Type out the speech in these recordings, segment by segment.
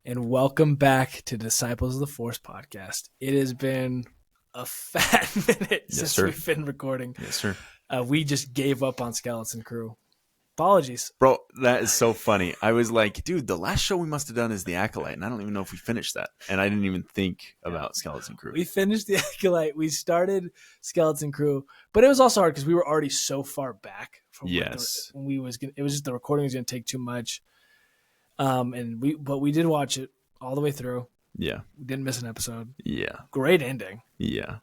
and welcome back to Disciples of the Force podcast. It has been a fat minute since we've been recording. Yes, sir. We just gave up on Skeleton Crew. Apologies. Bro, that is so funny. I was like, dude, the last show we must have done is The Acolyte, and I don't even know if we finished that. And I didn't even think about Skeleton Crew. We finished The Acolyte. We started Skeleton Crew, but it was also hard because we were already so far back from when we was gonna, it was just the recording was going to take too much. But we did watch it all the way through. Yeah. We didn't miss an episode. Yeah. Great ending. Yeah.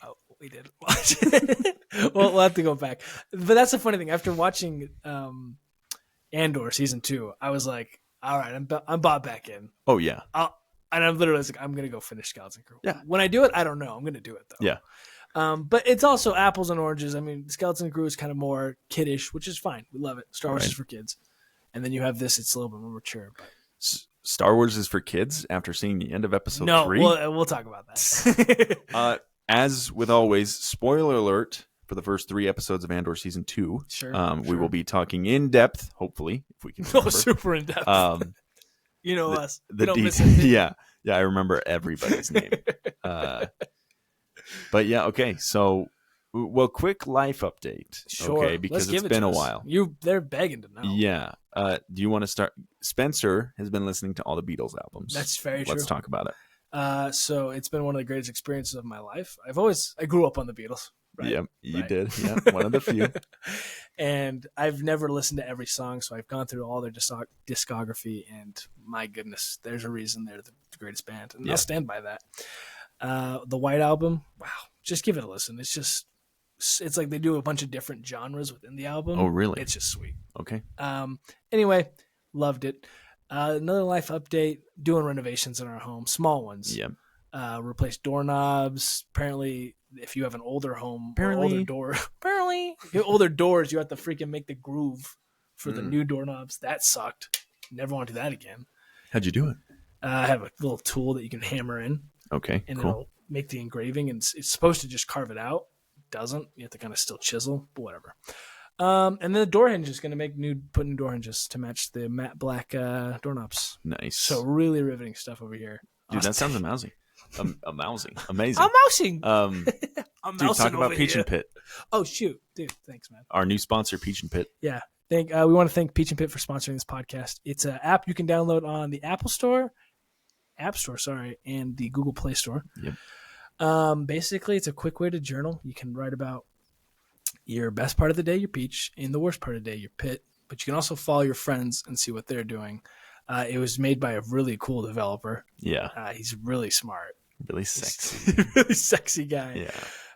Oh, we did watch it. We'll have to go back. But that's the funny thing. After watching Andor season 2, I was like, all right, I'm bought back in. Oh, yeah. And I'm literally like, I'm going to go finish Skeleton Crew. Yeah. When I do it, I don't know. I'm going to do it, though. Yeah. But it's also apples and oranges. I mean, Skeleton Crew is kind of more kiddish, which is fine. We love it. Star Wars is for kids. And then you have this, it's a little bit more mature. But Star Wars is for kids after seeing the end of episode 3? No, we'll talk about that. As with always, spoiler alert for the first 3 episodes of Andor season 2. Sure. We will be talking in depth, hopefully, if we can remember. Super in depth. You know us. We don't miss anything. Yeah, I remember everybody's name. But yeah, okay. So, quick life update. Sure. Okay, because it's been a while. They're begging to know. Yeah. Do you want to start? Spencer has been listening to all the Beatles albums. That's very true. Let's talk about it. So it's been one of the greatest experiences of my life. I grew up on the Beatles. Right? Yeah, you did. Yeah, one of the few. And I've never listened to every song, so I've gone through all their discography, and my goodness, there's a reason they're the greatest band, and I'll stand by that. The White Album, wow, just give it a listen. It's like they do a bunch of different genres within the album. Oh, really? It's just sweet. Okay. Anyway, loved it. Another life update, doing renovations in our home, small ones. Yeah. Replace doorknobs. Apparently, if you have an older home or older door, if you have older doors, you have to freaking make the groove for the new doorknobs. That sucked. Never want to do that again. How'd you do it? I have a little tool that you can hammer in. Okay, and cool. It'll make the engraving, and it's supposed to just carve it out. It doesn't. You have to kind of still chisel, but whatever. And then the door hinge is going to put new door hinges to match the matte black doorknobs. Nice. So really riveting stuff over here. Dude, that sounds amazing. Amazing. Amazing. Dude, talk about Peach and Pit. Oh, shoot. Dude, thanks, man. Our new sponsor, Peach and Pit. Yeah. We want to thank Peach and Pit for sponsoring this podcast. It's an app you can download on the App Store, and the Google Play Store. Yep. Basically, it's a quick way to journal. You can write about your best part of the day, your peach, and the worst part of the day, your pit. But you can also follow your friends and see what they're doing. It was made by a really cool developer. Yeah. He's really smart. Really sexy. Really sexy guy.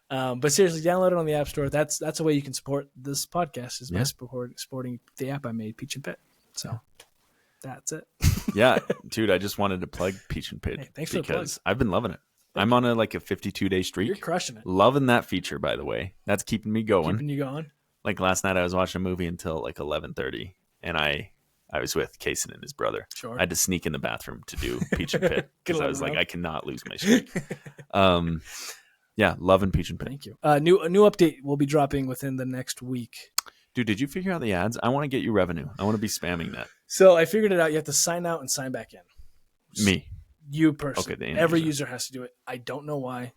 Yeah. But seriously, download it on the App Store. That's a way you can support this podcast is by supporting the app I made, Peach and Pit. So that's it. Yeah, dude, I just wanted to plug Peach and Pit thanks for the plug. I've been loving it. I'm on a 52-day streak. You're crushing it. Loving that feature, by the way. That's keeping me going. Keeping you going. Like last night, I was watching a movie until 11:30, and I was with Kason and his brother. Sure. I had to sneak in the bathroom to do Peach and Pit because I was like, I cannot lose my streak. Yeah, loving Peach and Pit. Thank you. A new update will be dropping within the next week. Dude, did you figure out the ads? I want to get you revenue. I want to be spamming that. So I figured it out. You have to sign out and sign back in. Me. You personally. Okay, every user has to do it. I don't know why.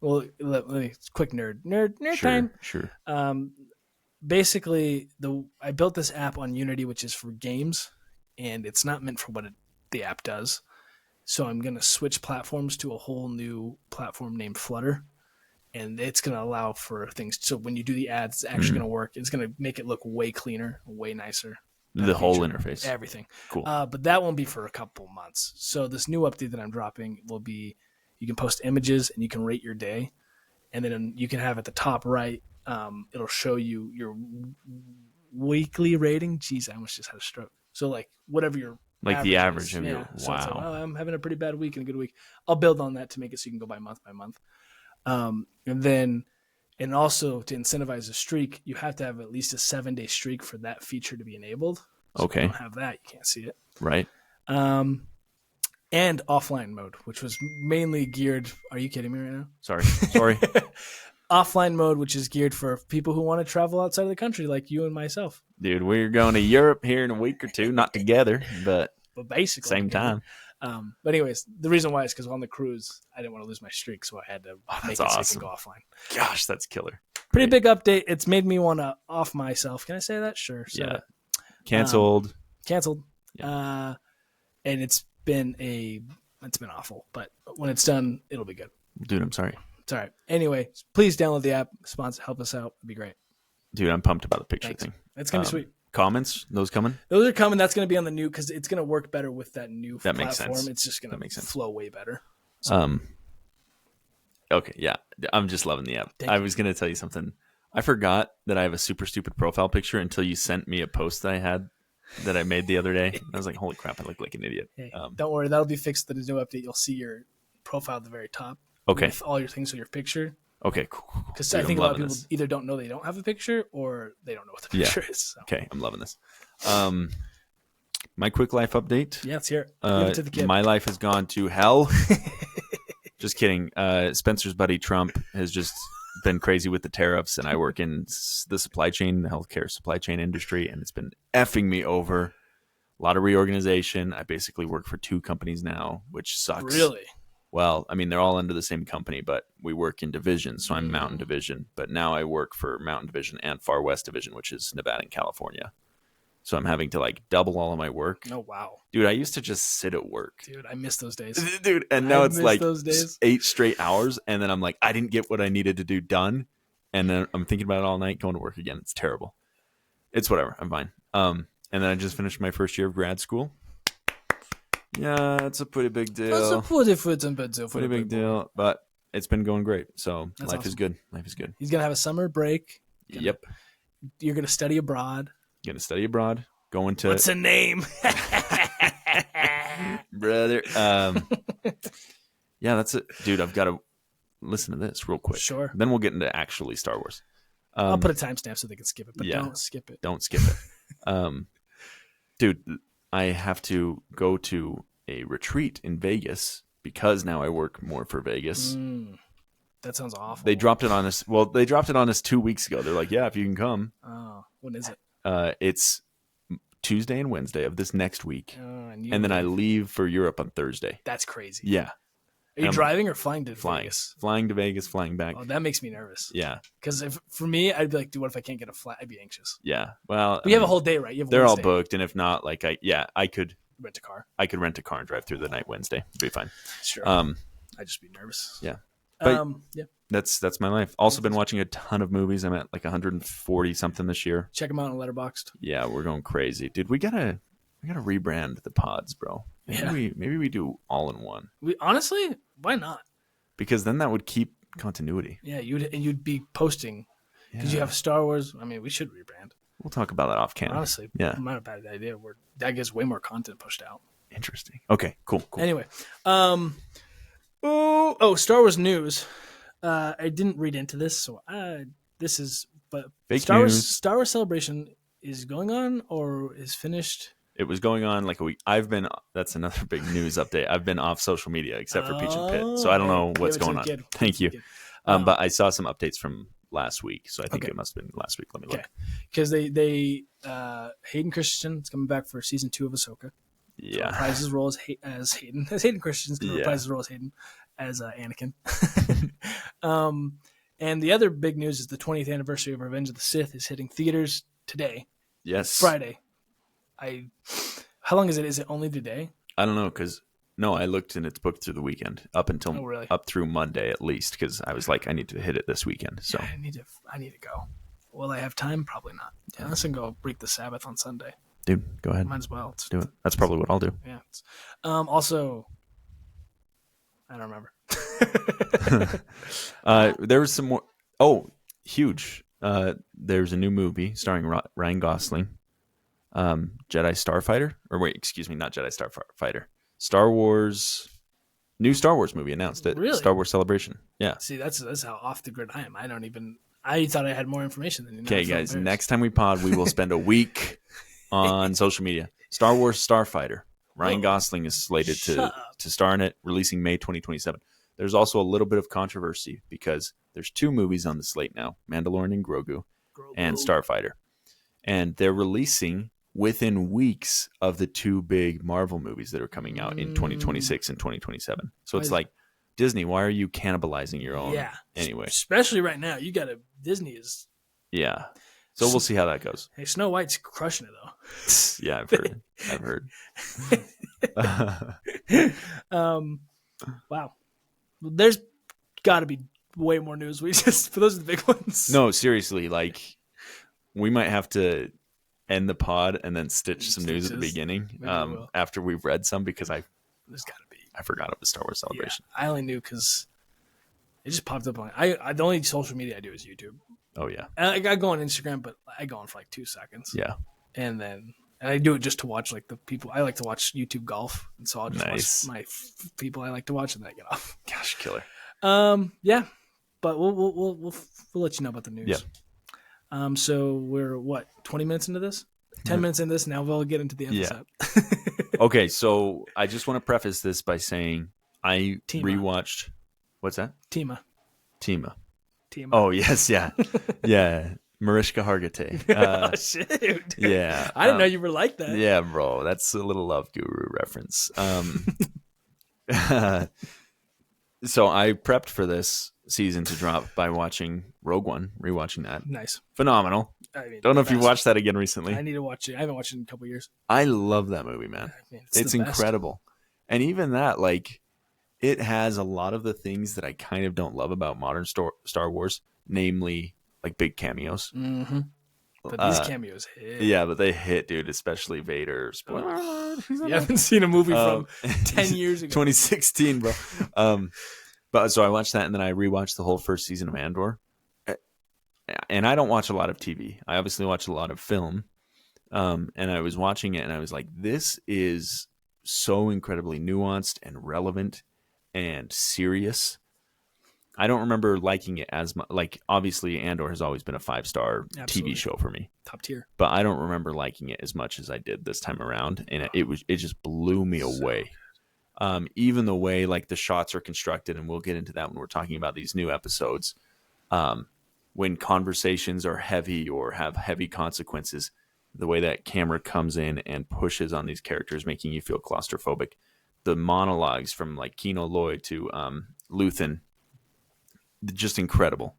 Well, let me quick nerd sure, time. Sure. Basically, I built this app on Unity, which is for games, and it's not meant for what the app does. So I'm going to switch platforms to a whole new platform named Flutter, and it's going to allow for things. So when you do the ads, it's actually going to work. It's going to make it look way cleaner, way nicer. The whole interface. Everything. Cool. But that won't be for a couple months. So this new update that I'm dropping will be you can post images and you can rate your day. And then you can have at the top right, it'll show you your weekly rating. Jeez, I almost just had a stroke. So like whatever your the average of your wow. So it's like, I'm having a pretty bad week and a good week. I'll build on that to make it so you can go by month. And also to incentivize a streak, you have to have at least a 7-day streak for that feature to be enabled. So if you don't have that, you can't see it. Right. And offline mode, which was mainly geared. Are you kidding me right now? Sorry. Offline mode, which is geared for people who want to travel outside of the country, like you and myself. Dude, we're going to Europe here in a week or two, not together, but but basically Same time. But anyways, the reason why is because on the cruise, I didn't want to lose my streak, so I had to make it so I can go offline. Gosh, that's killer. Pretty big update. It's made me want to off myself. Can I say that? Sure. So, yeah. Canceled. Canceled. Yeah. And it's been awful, but when it's done, it'll be good. Dude, I'm sorry. It's all right. Anyway, please download the app. Sponsor, help us out. It'd be great. Dude, I'm pumped about the picture thing. It's gonna be sweet. Comments, those coming? Those are coming. That's gonna be on the new because it's gonna work better with that new that platform. Makes sense. It's just gonna flow way better. So. Okay, yeah, I'm just loving the app. I was gonna tell you something. I forgot that I have a super stupid profile picture until you sent me a post that I had that I made the other day. I was like, holy crap, I look like an idiot. Hey, don't worry, that'll be fixed with the new update. You'll see your profile at the very top. Okay. With all your things with your picture. Okay, cool. Because I think a lot of people either don't know they don't have a picture or they don't know what the picture is. So. Okay, I'm loving this. My quick life update. Yeah, let's hear it. Give it to the kid. My life has gone to hell. Just kidding. Spencer's buddy Trump has just been crazy with the tariffs, and I work in the supply chain, the healthcare supply chain industry, and it's been effing me over. A lot of reorganization. I basically work for 2 companies now, which sucks. Really? Well, I mean, they're all under the same company, but we work in divisions. So I'm Mountain Division, but now I work for Mountain Division and Far West Division, which is Nevada and California. So I'm having to like double all of my work. Oh, wow. Dude, I used to just sit at work. Dude, I miss those days. Dude, and now it's like 8 straight hours. And then I'm like, I didn't get what I needed to do done. And then I'm thinking about it all night, going to work again. It's terrible. It's whatever. I'm fine. And then I just finished my first year of grad school. Yeah, it's a pretty big deal. It's a pretty big deal, but it's been going great. So life is good. Life is good. He's going to have a summer break. Yep. You're going to study abroad. Going to study abroad. Going to... What's the name? Brother. Yeah, that's it. Dude, I've got to listen to this real quick. Sure. Then we'll get into actually Star Wars. I'll put a timestamp so they can skip it, but don't skip it. Don't skip it. Dude, I have to go to a retreat in Vegas because now I work more for Vegas. That sounds awful. They dropped it on us. Well, they dropped it on us 2 weeks ago. They're like, yeah, if you can come. Oh, when is it? It's Tuesday and Wednesday of this next week. And then I leave for Europe on Thursday. That's crazy. Yeah. Are you driving or flying to Vegas? Flying to Vegas, flying back. Oh, that makes me nervous. Yeah. Because for me, I'd be like, dude, what if I can't get a flight? I'd be anxious. Yeah. Well, you have a whole day, right? They're all booked. And if not, like, I could rent a car. I could rent a car and drive through the night Wednesday. It'd be fine. Sure. I'd just be nervous. Yeah. But yeah. That's my life. Also been watching a ton of movies. I'm at like 140 something this year. Check them out on Letterboxd. Yeah, we're going crazy. Dude, we gotta rebrand the pods, bro. Maybe we do all in one. Honestly, why not? Because then that would keep continuity. Yeah, you'd be posting because you have Star Wars. I mean, we should rebrand. We'll talk about that off camera. Honestly, yeah, not a bad idea. That gets way more content pushed out. Interesting. Okay, cool. Anyway, Star Wars news. I didn't read into this, so this is fake Star news. Star Wars Celebration is going on or is finished. It was going on like a week. That's another big news update. I've been off social media except for Peach and Pit, so I don't know what's going on. Thank you. But I saw some updates from last week, so I think it must have been last week. Let me look. Because they Hayden Christensen is coming back for season 2 of Ahsoka. Yeah, reprise his role as Hayden. As Hayden Christensen's going to reprise his role as Hayden as Anakin. And the other big news is the 20th anniversary of Revenge of the Sith is hitting theaters today. Yes, Friday. How long is it? Is it only today? I don't know I looked and it's booked through the weekend up through Monday at least because I was like I need to hit it this weekend. So yeah, I need to go. Will I have time? Probably not. Yeah, let's go break the Sabbath on Sunday. Dude, go ahead. Might as well. Do it. That's probably what I'll do. Yeah. Also, I don't remember. There was some more. Oh, huge. There's a new movie starring Ryan Gosling. Jedi Starfighter, or wait, excuse me, not Jedi Starfighter. New Star Wars movie announced at Star Wars Celebration. Yeah. See, that's how off the grid I am. I thought I had more information than you. Okay, guys, next time we pod, we will spend a week on social media. Star Wars Starfighter. Ryan Gosling is slated to star in it, releasing May 2027. There's also a little bit of controversy because there's 2 movies on the slate now, Mandalorian and Grogu. And Starfighter. And they're releasing within weeks of the two big Marvel movies that are coming out in 2026 and 2027. So it's like, Disney, why are you cannibalizing your own? Yeah. Anyway. Especially right now. Disney is. Yeah. So we'll see how that goes. Hey, Snow White's crushing it, though. Yeah, I've heard. Wow. There's got to be way more news. For those are the big ones. No, seriously, like we might have to end the pod and then stitch some news at the beginning after we've read some, because there's got to be. I forgot about the Star Wars Celebration. Yeah, I only knew because it just popped up on. The only social media I do is YouTube. Oh yeah. I go on Instagram, but I go on for like 2 seconds. Yeah. And I do it just to watch like the people. I like to watch YouTube golf, and so I'll just watch my people I like to watch, and then I get off. Gosh, killer. Yeah, but we'll let you know about the news. Yeah. So we're 20 minutes into this? 10 minutes into this. Now we'll get into the episode. Yeah. Okay, so I just want to preface this by saying I rewatched. What's that? Tima. Oh yes, yeah, yeah. Mariska Hargitay. Oh shoot! Yeah, I didn't know you were like that. Yeah, bro, that's a little Love Guru reference. So I prepped for this season to drop by watching Rogue One, rewatching that. Nice, phenomenal. Don't know if you watched that again recently. I need to watch it. I haven't watched it in a couple of years. I love that movie, man. It's incredible, and even that, like, it has a lot of the things that I kind of don't love about modern Star Wars, namely like big cameos. Mm-hmm. But these cameos hit. Yeah, but they hit, dude, especially Vader. Spoiler alert. You haven't seen a movie from 10 years ago. 2016, bro. But so I watched that, and then I rewatched the whole first season of Andor. And I don't watch a lot of TV. I obviously watch a lot of film. And I was watching it, and I was like, this is so incredibly nuanced and relevant and serious. I don't remember liking it as much. Like, obviously, Andor has always been a 5-star TV show for me, top tier. But I don't remember liking it as much as I did this time around, and it just blew me away. Even the way like the shots are constructed, and we'll get into that when we're talking about these new episodes. When conversations are heavy or have heavy consequences, the way that camera comes in and pushes on these characters, making you feel claustrophobic. The monologues from like Kino Lloyd to Luthen, just incredible.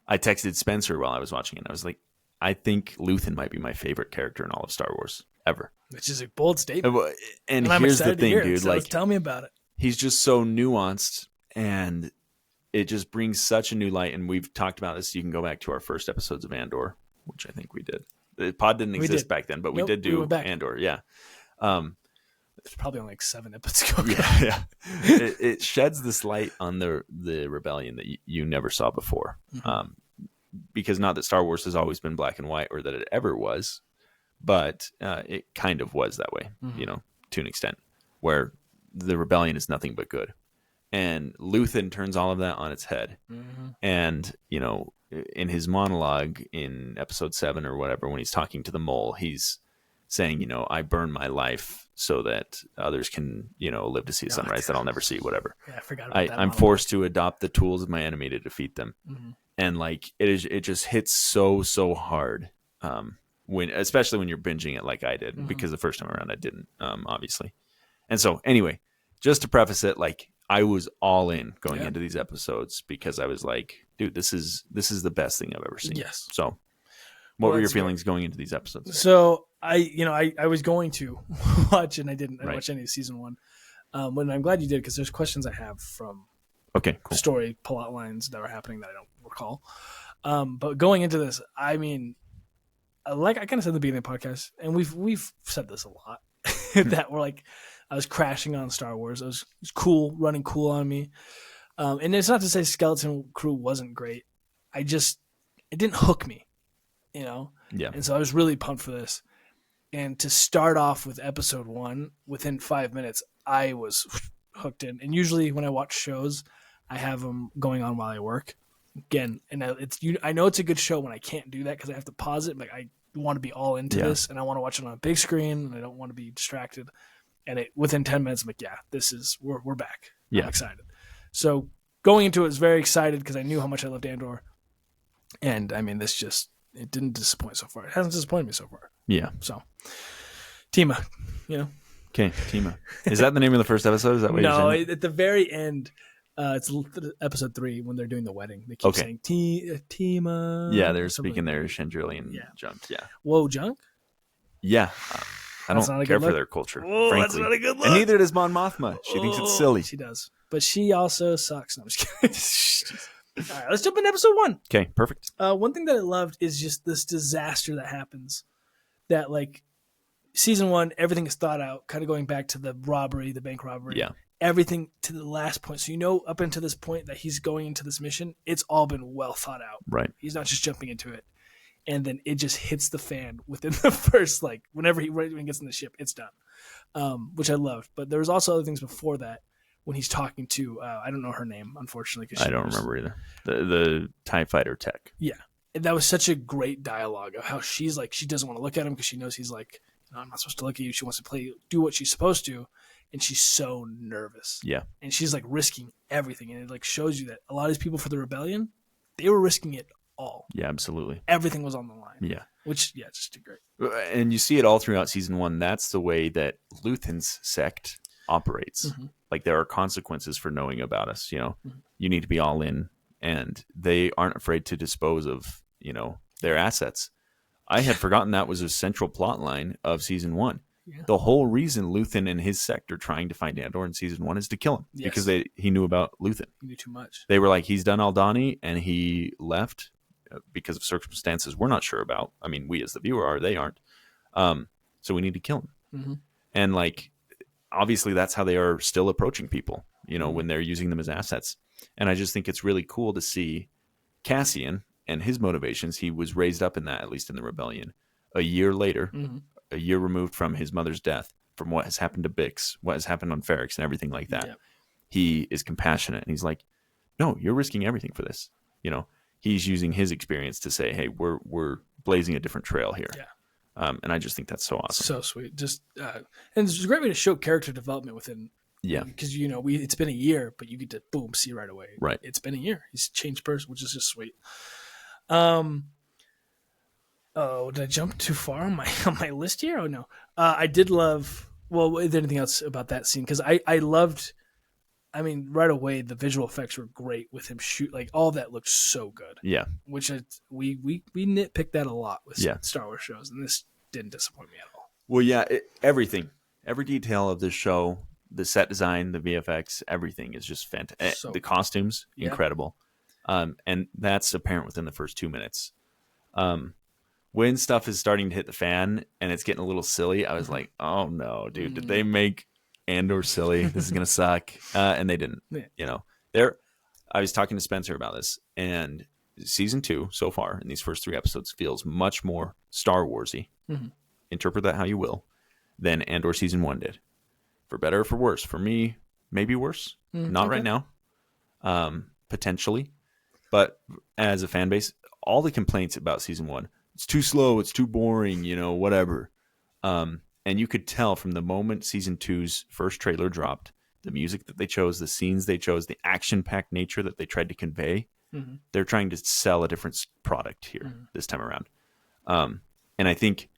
I texted Spencer while I was watching it. I was like, I think Luthen might be my favorite character in all of Star Wars ever. Which is a bold statement. And here's the thing, dude. So like, tell me about it. He's just so nuanced, and it just brings such a new light. And we've talked about this. You can go back to our first episodes of Andor, which I think we did. The pod didn't exist back then, but we did do Andor. Yeah. It's probably only like 7 episodes ago. Yeah. It sheds this light on the rebellion that you never saw before. Mm-hmm. Because not that Star Wars has always been black and white, or that it ever was, but it kind of was that way, mm-hmm. To an extent, where the rebellion is nothing but good. And Luthen turns all of that on its head. Mm-hmm. And, in his monologue in episode 7 or whatever, when he's talking to the mole, he's saying, I burn my life so that others can, live to see a sunrise that I'll never see, whatever. Yeah, I forgot about that. I'm forced to adopt the tools of my enemy to defeat them. Mm-hmm. And like, it just hits so hard. Especially when you're binging it like I did, mm-hmm. because the first time around I didn't, obviously. And so anyway, just to preface it, like, I was all in going into these episodes, because I was like, dude, this is the best thing I've ever seen. Yes. So what were your feelings going into these episodes? So I was going to watch, and I didn't. I watched any of season 1. When I'm glad you did, because there's questions I have from story plot lines that are happening that I don't recall. But going into this, I mean, like I kind of said at the beginning of the podcast, and we've said this a lot, that we're like, I was crashing on Star Wars. It was cool, running cool on me. And it's not to say Skeleton Crew wasn't great. It didn't hook me, Yeah. And so I was really pumped for this. And to start off with episode 1, within 5 minutes, I was hooked in. And usually when I watch shows, I have them going on while I work. Again, and I know it's a good show when I can't do that, because I have to pause it. Like, I want to be all into this, and I want to watch it on a big screen, and I don't want to be distracted. And within 10 minutes, I'm like, we're back. Yeah. I'm excited. So going into it, I was very excited, because I knew how much I loved Andor. And I mean, this just it didn't disappoint so far. It hasn't disappointed me so far. Yeah. So, Tima, Okay, Tima. Is that the name of the first episode? Is that what you're No, saying? at the very end, it's episode 3 when they're doing the wedding. They keep saying Tima. Yeah, they're something speaking like their Chandrilian junk. Yeah. Whoa, junk? Yeah. I That's not don't a care good for look. their culture, Oh, frankly. that's not a good look. And neither does Mon Mothma. She thinks it's silly. She does. But she also sucks. No, I'm just kidding. All right, let's jump into episode 1. Okay, perfect. One thing that I loved is just this disaster that happens. That, like, season 1, everything is thought out, kind of going back to the robbery, the bank robbery. Yeah. Everything to the last point. So, up until this point that he's going into this mission, it's all been well thought out. Right. He's not just jumping into it. And then it just hits the fan within the first, like, when he gets in the ship, it's done. Which I loved. But there was also other things before that when he's talking to, I don't know her name, unfortunately. I don't remember either. The TIE Fighter tech. Yeah. And that was such a great dialogue of how she's like, she doesn't want to look at him because she knows he's like, I'm not supposed to look at you. She wants to do what she's supposed to. And she's so nervous. Yeah. And she's like risking everything. And it like shows you that a lot of these people for the rebellion, they were risking it all. Yeah, absolutely. Everything was on the line. Yeah. Which, just did great. And you see it all throughout season 1. That's the way that Luthen's sect operates. Mm-hmm. Like, there are consequences for knowing about us. Mm-hmm. You need to be all in, and they aren't afraid to dispose of their assets. I had forgotten that was a central plot line of season 1. Yeah. The whole reason Luthen and his sect are trying to find Andor in season 1 is to kill him. Yes. Because he knew about Luthen. He knew too much. They were like, he's done Aldani, and he left because of circumstances we're not sure about. I mean, we as the viewer are, they aren't. So we need to kill him. Mm-hmm. And like, obviously that's how they are still approaching people, when they're using them as assets. And I just think it's really cool to see Cassian and his motivations. He was raised up in that, at least in the rebellion, a year later, a year removed from his mother's death, from what has happened to Bix, what has happened on Ferrix and everything like that. Yep. He is compassionate, and he's like, no, you're risking everything for this. He's using his experience to say, hey, we're blazing a different trail here. Yeah. And I just think that's so awesome. So sweet. Just and it's a great way to show character development within. Yeah. Because it's been a year, but you get to see right away. Right. It's been a year. He's a changed person, which is just sweet. Oh, did I jump too far on my list here? Oh no. I did love. Well, is there anything else about that scene? Because I loved. I mean, right away the visual effects were great with him shoot. Like all that looked so good. Yeah. Which we nitpick that a lot with Yeah. Star Wars shows, and this didn't disappoint me at all. Well, yeah, everything, every detail of this show, the set design, the VFX, everything is just fantastic. So the costumes, yeah. incredible. And that's apparent within the first 2 minutes. When stuff is starting to hit the fan and it's getting a little silly, I was like, oh no, dude, did they make Andor silly? This is going to suck. And they didn't. Yeah. I was talking to Spencer about this, and season 2 so far in these first 3 episodes feels much more Star Warsy. Mm-hmm. Interpret that how you will, than Andor season 1 did. For better or for worse. For me, maybe worse. Not right now. Potentially. But as a fan base, all the complaints about season 1, it's too slow, it's too boring, whatever. And you could tell from the moment season 2's first trailer dropped, the music that they chose, the scenes they chose, the action-packed nature that they tried to convey, they're trying to sell a different product here this time around. And I think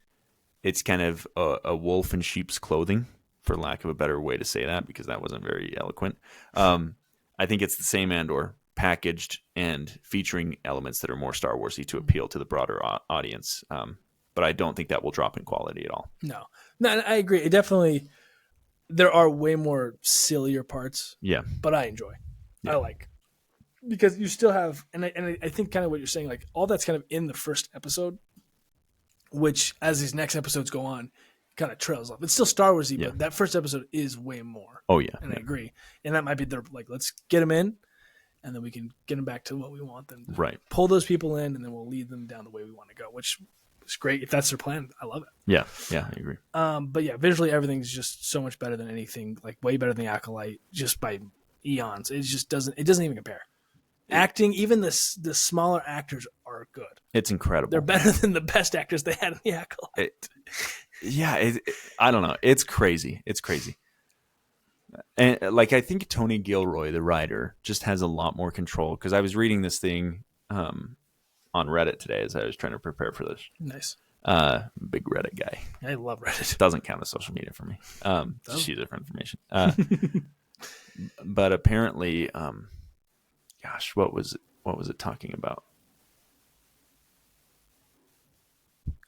it's kind of a wolf in sheep's clothing, for lack of a better way to say that, because that wasn't very eloquent. I think it's the same Andor, packaged and featuring elements that are more Star Warsy to appeal to the broader audience. But I don't think that will drop in quality at all. No, I agree. It definitely, there are way more sillier parts. Yeah. But I enjoy. Yeah. I like. Because you still have, and I think kind of what you're saying, like all that's kind of in the first episode, which as these next episodes go on, kind of trails off. It's still Star Warsy, but that first episode is way more. Oh yeah. And I agree. And that might be their, like, let's get them in, and then we can get them back to what we want them to. Right. Pull those people in, and then we'll lead them down the way we want to go, which is great. If that's their plan, I love it. Yeah. Yeah, I agree. But yeah, visually everything's just so much better than anything, like way better than the Acolyte, just by eons. It just doesn't even compare. Acting, even the smaller actors are good. It's incredible. They're better than the best actors they had in the Acolyte. I don't know. It's crazy. It's crazy. And like, I think Tony Gilroy, the writer, just has a lot more control, because I was reading this thing on on Reddit today as I was trying to prepare for this. Nice. Big Reddit guy. I love Reddit. Doesn't count as social media for me. Just use it for information. But apparently, gosh, what was it talking about?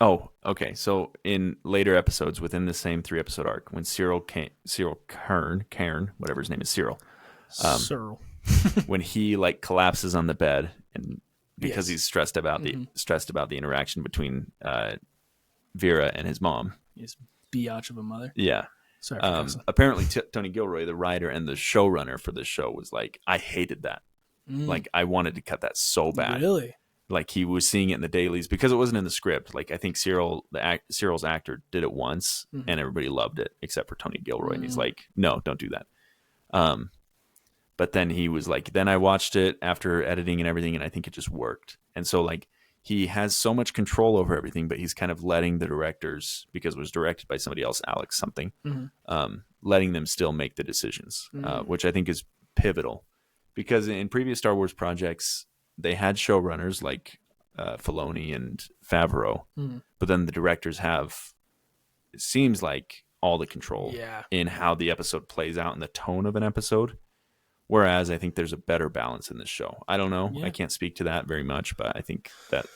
Oh, okay. So in later episodes within the same 3-episode arc, when Cyril Cairn, whatever his name is, Cyril, Cyril. when he like collapses on the bed and because Yes. he's stressed about the interaction between Vera and his mom. He's biatch of a mother. Yeah. Sorry for cussing. Apparently Tony Gilroy, the writer and the showrunner for this show, was like, I hated that. Like, I wanted to cut that so bad. Really? Like, he was seeing it in the dailies because it wasn't in the script. Like, I think Cyril's actor did it once and everybody loved it except for Tony Gilroy. And he's like, no, don't do that. But then he was like, then I watched it after editing and everything, and I think it just worked. And so, like, he has so much control over everything, but he's kind of letting the directors, because it was directed by somebody else, Alex something, letting them still make the decisions, which I think is pivotal. Because in previous Star Wars projects, they had showrunners like Filoni and Favreau, but then the directors have, it seems like, all the control in how the episode plays out and the tone of an episode. Whereas I think there's a better balance in this show. I don't know. Yeah. I can't speak to that very much, but I think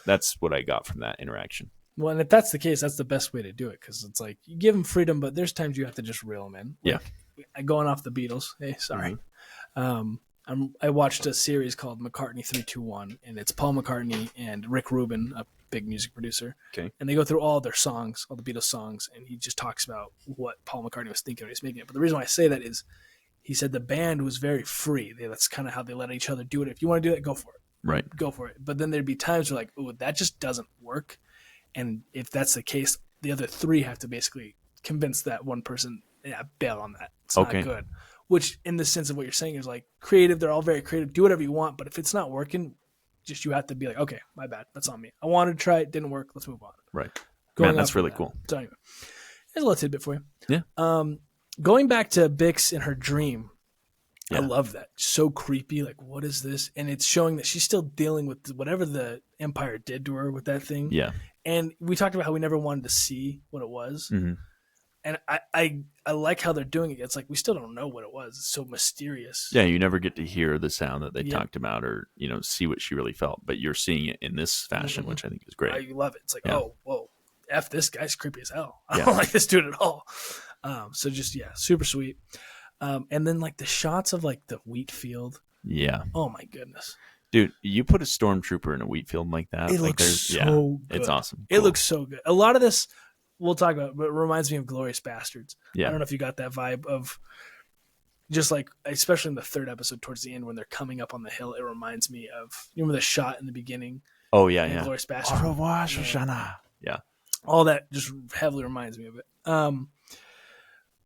that's what I got from that interaction. Well, and if that's the case, that's the best way to do it, because it's like you give them freedom, but there's times you have to just reel them in. Like, going off the Beatles. Hey, sorry. I watched a series called McCartney 321, and it's Paul McCartney and Rick Rubin, a big music producer. Okay. And they go through all their songs, all the Beatles songs, and he just talks about what Paul McCartney was thinking when he was making it. But the reason why I say that is, he said the band was very free. That's kind of how they let each other do it. If you want to do it, go for it. Right. Go for it. But then there'd be times where like, oh, that just doesn't work. And if that's the case, the other three have to basically convince that one person, bail on that. It's not good. Which, in the sense of what you're saying, is like creative. They're all very creative. Do whatever you want. But if it's not working, just you have to be like, okay, my bad. That's on me. I wanted to try it. Didn't work. Let's move on. Right. Man, that's really cool. So anyway, here's a little tidbit for you. Yeah. Going back to Bix and her dream, I love that. So creepy. Like, what is this? And it's showing that she's still dealing with whatever the Empire did to her with that thing. Yeah. And we talked about how we never wanted to see what it was. Mm-hmm. And I like how they're doing it. It's like we still don't know what it was. It's so mysterious. Yeah, you never get to hear the sound that they talked about or, see what she really felt. But you're seeing it in this fashion, which I think is great. I love it. It's like, oh, whoa, F, this guy's creepy as hell. I don't like this dude at all. So just, super sweet. And then like the shots of like the wheat field. Yeah. Oh my goodness. Dude, you put a stormtrooper in a wheat field like that. It looks so good. It's awesome. It looks so good. A lot of this we'll talk about, but it reminds me of Glorious Bastards. Yeah. I don't know if you got that vibe of just like, especially in the third episode towards the end when they're coming up on the hill, it reminds me of, you remember the shot in the beginning? Oh, yeah, yeah. Glorious Bastards. Au revoir, Shoshana. Yeah. All that just heavily reminds me of it.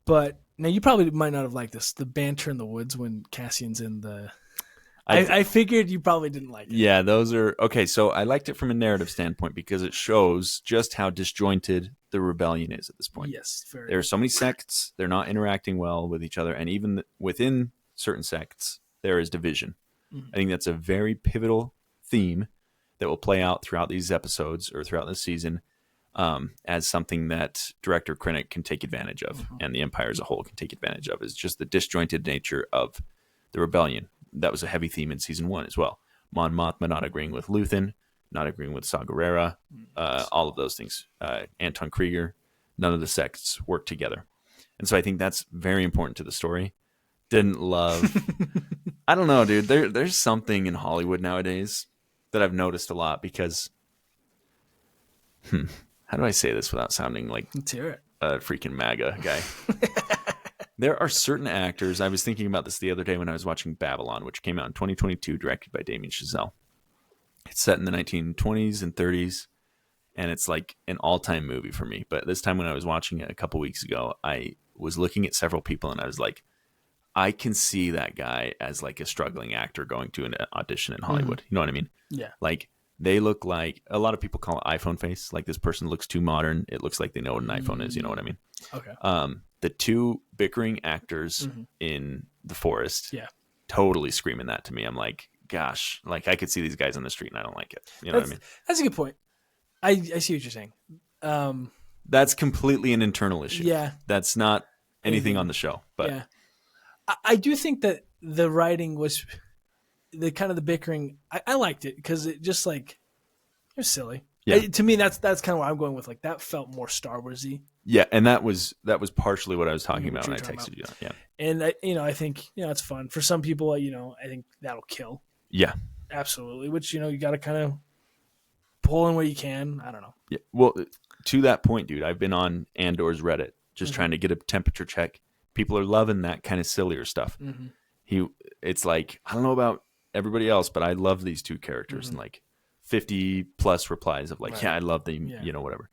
But now you probably might not have liked this, the banter in the woods when Cassian's in the... I figured you probably didn't like it. Yeah, those are... Okay, so I liked it from a narrative standpoint because it shows just how disjointed the rebellion is at this point. Yes, very. There are so many sects. They're not interacting well with each other. And even within certain sects, there is division. Mm-hmm. I think that's a very pivotal theme that will play out throughout these episodes or throughout this season as something that Director Krennic can take advantage of and the Empire as a whole can take advantage of, is just the disjointed nature of the rebellion. That was a heavy theme in season 1 as well. Mon Mothma not agreeing with Luthen, not agreeing with Saw Gerrera, all of those things. Anton Krieger, none of the sects work together. And so I think that's very important to the story. Didn't love... I don't know, dude. There's something in Hollywood nowadays that I've noticed a lot because... how do I say this without sounding like Let's hear it. A freaking MAGA guy? There are certain actors. I was thinking about this the other day when I was watching Babylon, which came out in 2022, directed by Damien Chazelle. It's set in the 1920s and 30s, and it's like an all-time movie for me. But this time when I was watching it a couple weeks ago, I was looking at several people, and I was like, I can see that guy as like a struggling actor going to an audition in Hollywood. You know what I mean? Yeah. Like, they look like, a lot of people call it iPhone face. Like, this person looks too modern. It looks like they know what an iPhone is. You know what I mean? Okay. The two bickering actors in the forest, totally screaming that to me. I'm like, gosh, like I could see these guys on the street and I don't like it. You know what I mean? That's a good point. I see what you're saying. That's completely an internal issue. Yeah. That's not anything on the show. But yeah, I do think that the writing was the kind of the bickering. I liked it because it just like it was silly. Yeah. To me, that's kind of what I'm going with. Like that felt more Star Warsy. Yeah, and that was partially what I was talking about when I talking texted you. Yeah, and I think it's fun for some people. I think that'll kill. Yeah, absolutely. Which you got to kind of pull in where you can. I don't know. Yeah. Well, to that point, dude, I've been on Andor's Reddit just trying to get a temperature check. People are loving that kind of sillier stuff. It's like I don't know about everybody else, but I love these two characters and like 50 plus replies of like, right. Yeah, I love them. Yeah. Whatever.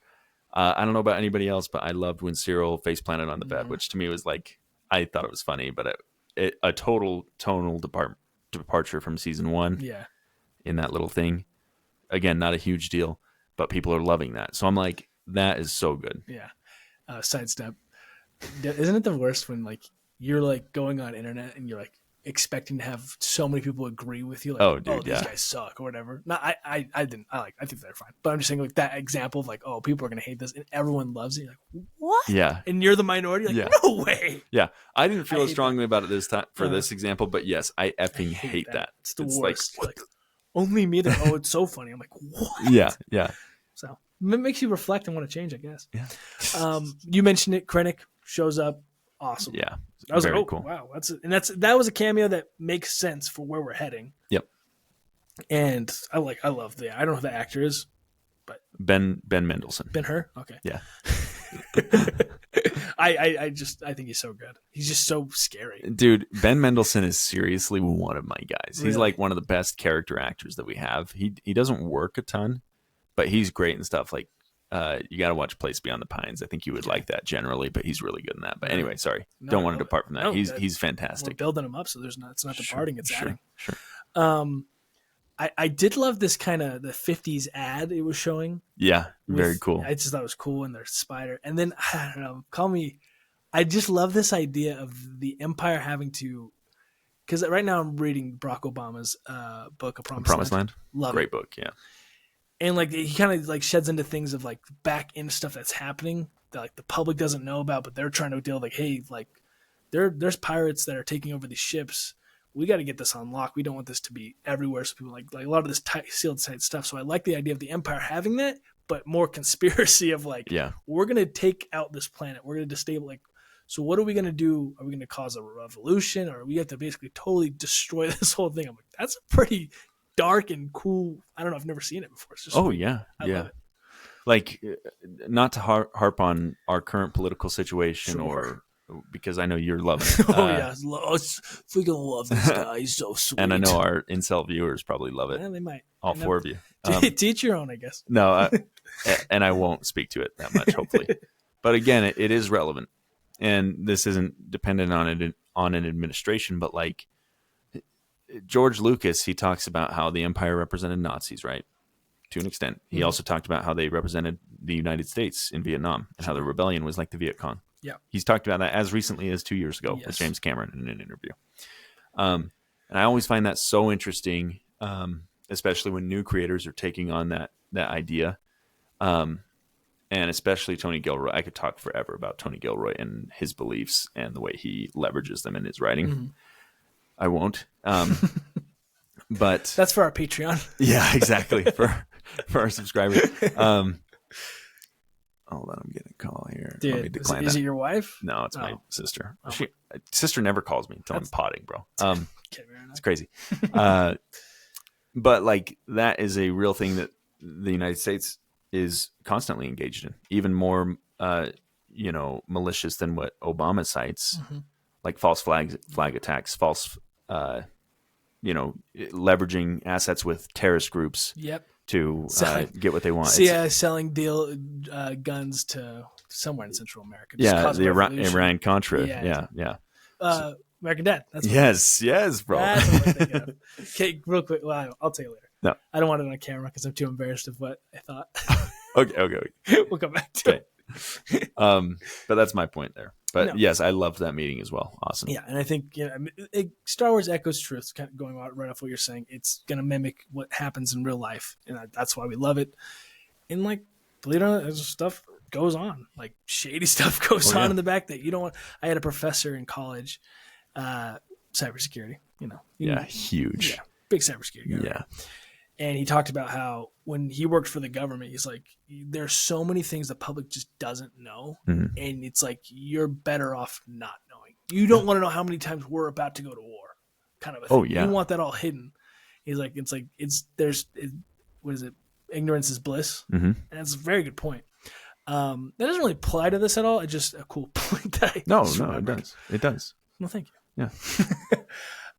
I don't know about anybody else, but I loved when Cyril face planted on the bed, which to me was like, I thought it was funny, but a total tonal departure from season 1 in that little thing. Again, not a huge deal, but people are loving that. So I'm like, that is so good. Yeah. Sidestep. Isn't it the worst when like you're like going on internet and you're like expecting to have so many people agree with you, like, oh, dude, these guys suck or whatever. No, I didn't. I think they're fine. But I'm just saying like that example of like, oh, people are gonna hate this and everyone loves it. You're like, what? Yeah. And you're the minority. Like, no way. Yeah. I didn't feel as strongly about it this time for this example, but yes, I effing hate that. It's the worst. Like only me that it's so funny. I'm like, what? Yeah. Yeah. So it makes you reflect and want to change, I guess. Yeah. You mentioned it. Krennic shows up. Awesome. Yeah. I was very like, oh, cool. Wow. That was a cameo that makes sense for where we're heading. Yep. And I love I don't know who the actor is, but Ben Mendelsohn. Ben-Hur? Okay. Yeah. I think he's so good. He's just so scary. Dude, Ben Mendelsohn is seriously one of my guys. Really? He's like one of the best character actors that we have. He doesn't work a ton, but he's great and stuff. Like you got to watch Place Beyond the Pines. I think you would like that generally, but he's really good in that. But anyway, sorry. Don't want to depart from that. He's fantastic. We're building him up, so it's not departing, it's adding. Sure. I did love this kind of the 50s ad it was showing. Yeah, very cool. I just thought it was cool, and their spider. And then, I don't know, I just love this idea of the Empire having to, because right now I'm reading Barack Obama's book, A Promised Land. Love Great it. book, yeah. And like he kind of like sheds into things of like back end stuff that's happening that like the public doesn't know about, but they're trying to deal with like, hey, like there's pirates that are taking over these ships. We got to get this on lock. We don't want this to be everywhere. So people like a lot of this sealed site stuff. So I like the idea of the Empire having that, but more conspiracy of like, we're going to take out this planet. We're going to destabilize. Like, so what are we going to do? Are we going to cause a revolution, or we have to basically totally destroy this whole thing? I'm like, that's a pretty dark and cool. I don't know. I've never seen it before. It's just cool. I love it. Like, not to harp on our current political situation or because I know you're loving it. I freaking love this guy. He's so sweet. And I know our incel viewers probably love it. Yeah, they might. All four of you. Teach your own, I guess. No, and I won't speak to it that much, hopefully. But again, it is relevant. And this isn't dependent on an administration, but like George Lucas, he talks about how the Empire represented Nazis, right? To an extent. He also talked about how they represented the United States in Vietnam and how the rebellion was like the Viet Cong. Yeah. He's talked about that as recently as 2 years ago with James Cameron in an interview. And I always find that so interesting, especially when new creators are taking on that idea. And especially Tony Gilroy. I could talk forever about Tony Gilroy and his beliefs and the way he leverages them in his writing. Mm-hmm. I won't. But that's for our Patreon. Yeah, exactly. for our subscribers. Hold on, I'm getting a call here. Dude, let me decline is it your wife? No, it's my sister. Sister never calls me until I'm potting, bro. It's crazy. But like that is a real thing that the United States is constantly engaged in, even more, malicious than what Obama cites, like false flag attacks, false, leveraging assets with terrorist groups. Yep. To get what they want. Selling guns to somewhere in Central America. The Iran-Contra. Yeah. American Dad. That's yes, bro. That's what I'm thinking of. Okay, real quick. Well, I'll tell you later. No. I don't want it on camera because I'm too embarrassed of what I thought. Okay. We'll come back to it. But that's my point there. But No. yes, I loved that meeting as well. Awesome. Yeah, and I think Star Wars echoes truth. Kind of going right off what you're saying, it's going to mimic what happens in real life, and that's why we love it. And like, believe it or not, stuff goes on. Like shady stuff goes on in the back that you don't want. I had a professor in college, cybersecurity. Huge. Yeah, big cybersecurity guy. Yeah. Right? And he talked about how when he worked for the government, he's like, there's so many things the public just doesn't know. Mm-hmm. And it's like, you're better off not knowing. You don't want to know how many times we're about to go to war, kind of a thing. Oh, yeah. You want that all hidden. He's like, what is it? Ignorance is bliss. Mm-hmm. And that's a very good point. That doesn't really apply to this at all. It's just a cool point that I it does. It does. Well, thank you.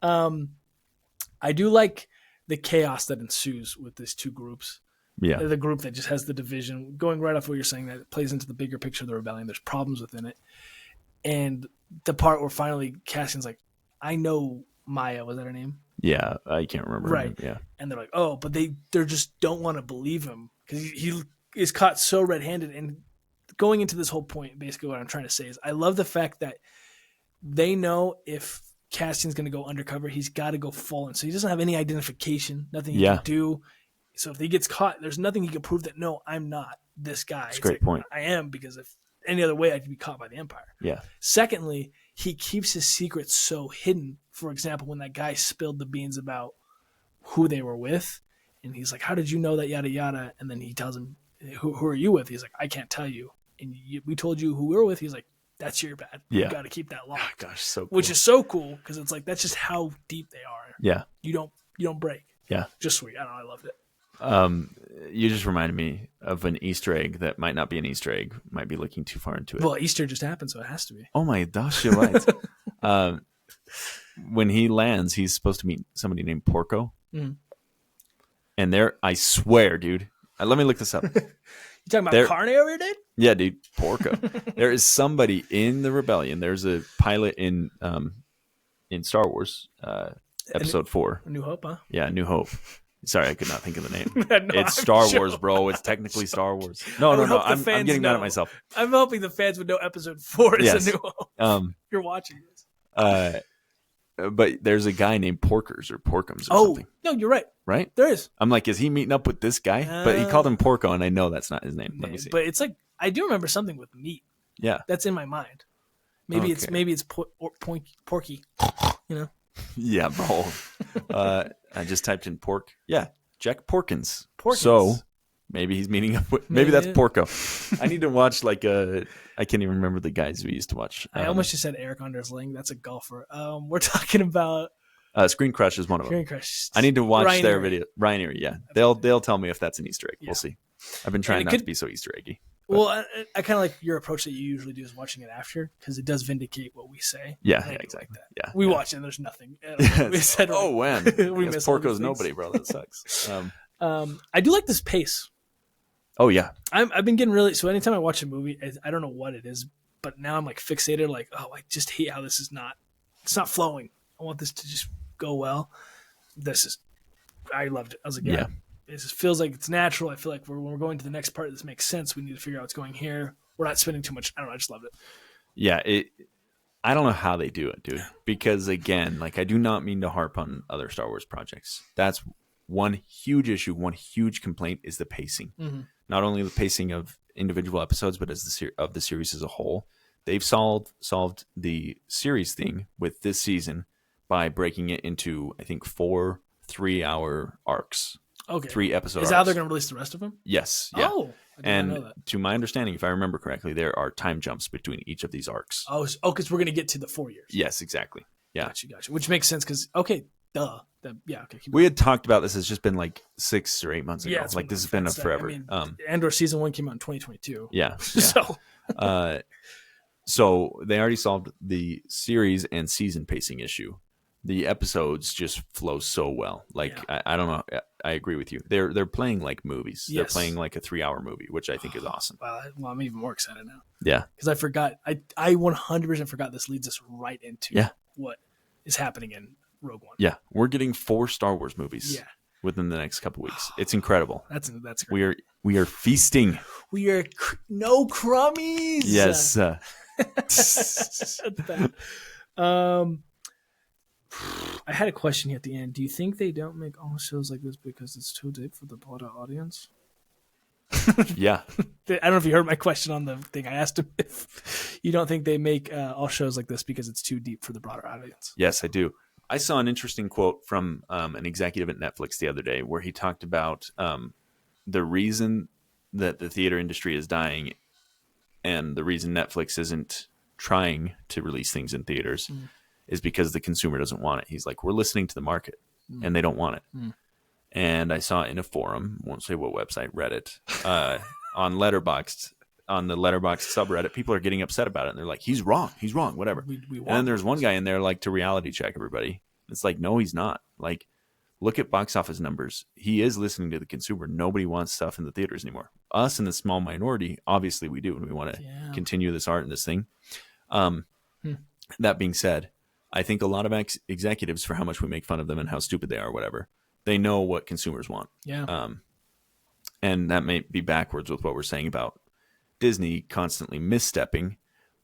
Yeah. I do like the chaos that ensues with these two groups. Yeah. The group that just has the division, going right off what you're saying, that it plays into the bigger picture of the rebellion. There's problems within it. And the part where finally Cassian's like, I know Maya, was that her name? Yeah, I can't remember. Right. Yeah. And they're like, oh, but they just don't want to believe him because he is caught so red-handed. And going into this whole point, basically what I'm trying to say is I love the fact that they know if Cassian's going to go undercover, he's got to go full. And so he doesn't have any identification, nothing he can do. So if he gets caught, there's nothing he can prove that, no, I'm not this guy. That's a great point. I am, because if any other way, I could be caught by the Empire. Yeah. Secondly, he keeps his secrets so hidden. For example, when that guy spilled the beans about who they were with, and he's like, how did you know that, yada, yada? And then he tells him, who are you with? He's like, I can't tell you. And we told you who we were with. He's like, that's your bad. Yeah. You got to keep that locked. Oh, gosh, so cool. Which is so cool, because it's like, that's just how deep they are. Yeah. You don't break. Yeah. Just sweet. I don't know. I loved it. You just reminded me of an Easter egg that might not be an Easter egg. Might be looking too far into it. Well, Easter just happened, so it has to be. Oh my gosh, you're right. When he lands, he's supposed to meet somebody named Porco. Mm-hmm. And there, I swear, dude. Let me look this up. You talking about Carne over here, dude? Yeah, dude, Porco. There is somebody in the rebellion. There's a pilot in Star Wars, Episode 4. A New Hope, huh? Yeah, New Hope. Sorry, I could not think of the name. It's Star Wars, bro. It's technically Star Wars. No. I'm getting mad at myself. I'm hoping the fans would know Episode 4 is A New Hope. You're watching this. But there's a guy named Porkers or Porkums or something. No, you're right. Right? There is. I'm like, is he meeting up with this guy? But he called him Porco, and I know that's not his name. Let me see. But it's like, I do remember something with meat. Yeah. That's in my mind. Maybe it's Porky. You know? Yeah, bro. I just typed in pork. Yeah, Jack Porkins. Porkins. So maybe he's meeting up with. Maybe that's Porco. I need to watch I can't even remember the guys we used to watch. I almost just said Eric Undersling. That's a golfer. We're talking about Screen Crush is one of them. Screen Crush. I need to watch Ryan their Erie. video. Ryan Erie, yeah. They'll tell me if that's an Easter egg. Yeah. We'll see. I've been trying not to be so Easter eggy. But. Well, I kind of like your approach that you usually do is watching it after, because it does vindicate what we say. Yeah, exactly. Like that. Yeah, we watch it and there's nothing. We said, when? We miss Porco's nobody, bro. That sucks. I do like this pace. Oh, yeah. I've been getting really... So anytime I watch a movie, I don't know what it is, but now I'm like fixated, like, oh, I just hate how this is not... It's not flowing. I want this to just go well. I loved it. I was like, yeah. It just feels like it's natural. I feel like when we're going to the next part, this makes sense. We need to figure out what's going here. We're not spending too much. I don't know. I just loved it. Yeah, I don't know how they do it, dude. Because again, I do not mean to harp on other Star Wars projects. That's one huge issue, one huge complaint is the pacing. Mm-hmm. Not only the pacing of individual episodes, but of the series as a whole. They've solved the series thing with this season by breaking it into, I think, 4 3-hour arcs. Okay. 3 episode arcs. Is that how they're going to release the rest of them? Yes. Yeah. Oh, I didn't know that. To my understanding, if I remember correctly, there are time jumps between each of these arcs. Oh, because we're going to get to the 4 years. Yes, exactly. Yeah. Gotcha. Which makes sense because, okay, duh. Okay. We had talked about this. It's just been 6 or 8 months ago. Yeah, this has been forever. Andor season 1 came out in 2022. Yeah. So. So they already solved the series and season pacing issue. The episodes just flow so well. I don't know. I agree with you. They're playing like movies. Yes. They're playing like a 3-hour movie, which I think is awesome. Well, I'm even more excited now. Yeah. Because I forgot. I 100% forgot this leads us right into what is happening in Rogue One. Yeah. We're getting 4 Star Wars movies within the next couple weeks. It's incredible. That's great. We are feasting. We are no crummies. Yes. That's bad. Um, I had a question here at the end. Do you think they don't make all shows like this because it's too deep for the broader audience? Yeah. I don't know if you heard my question on the thing. I asked him if you don't think they make all shows like this because it's too deep for the broader audience. Yes, I do. I saw an interesting quote from an executive at Netflix the other day where he talked about the reason that the theater industry is dying and the reason Netflix isn't trying to release things in theaters is because the consumer doesn't want it. He's like, we're listening to the market and they don't want it. And I saw it in a forum, won't say what website, Reddit, on Letterboxd, on the Letterboxd subreddit, people are getting upset about it. And they're like, he's wrong, whatever. And then there's one guy in there like to reality check everybody. It's like, no, he's not. Like, look at box office numbers. He is listening to the consumer. Nobody wants stuff in the theaters anymore. Us in the small minority, obviously we do, and we want to continue this art and this thing. That being said, I think a lot of executives, for how much we make fun of them and how stupid they are or whatever, they know what consumers want. Yeah. And that may be backwards with what we're saying about Disney constantly misstepping.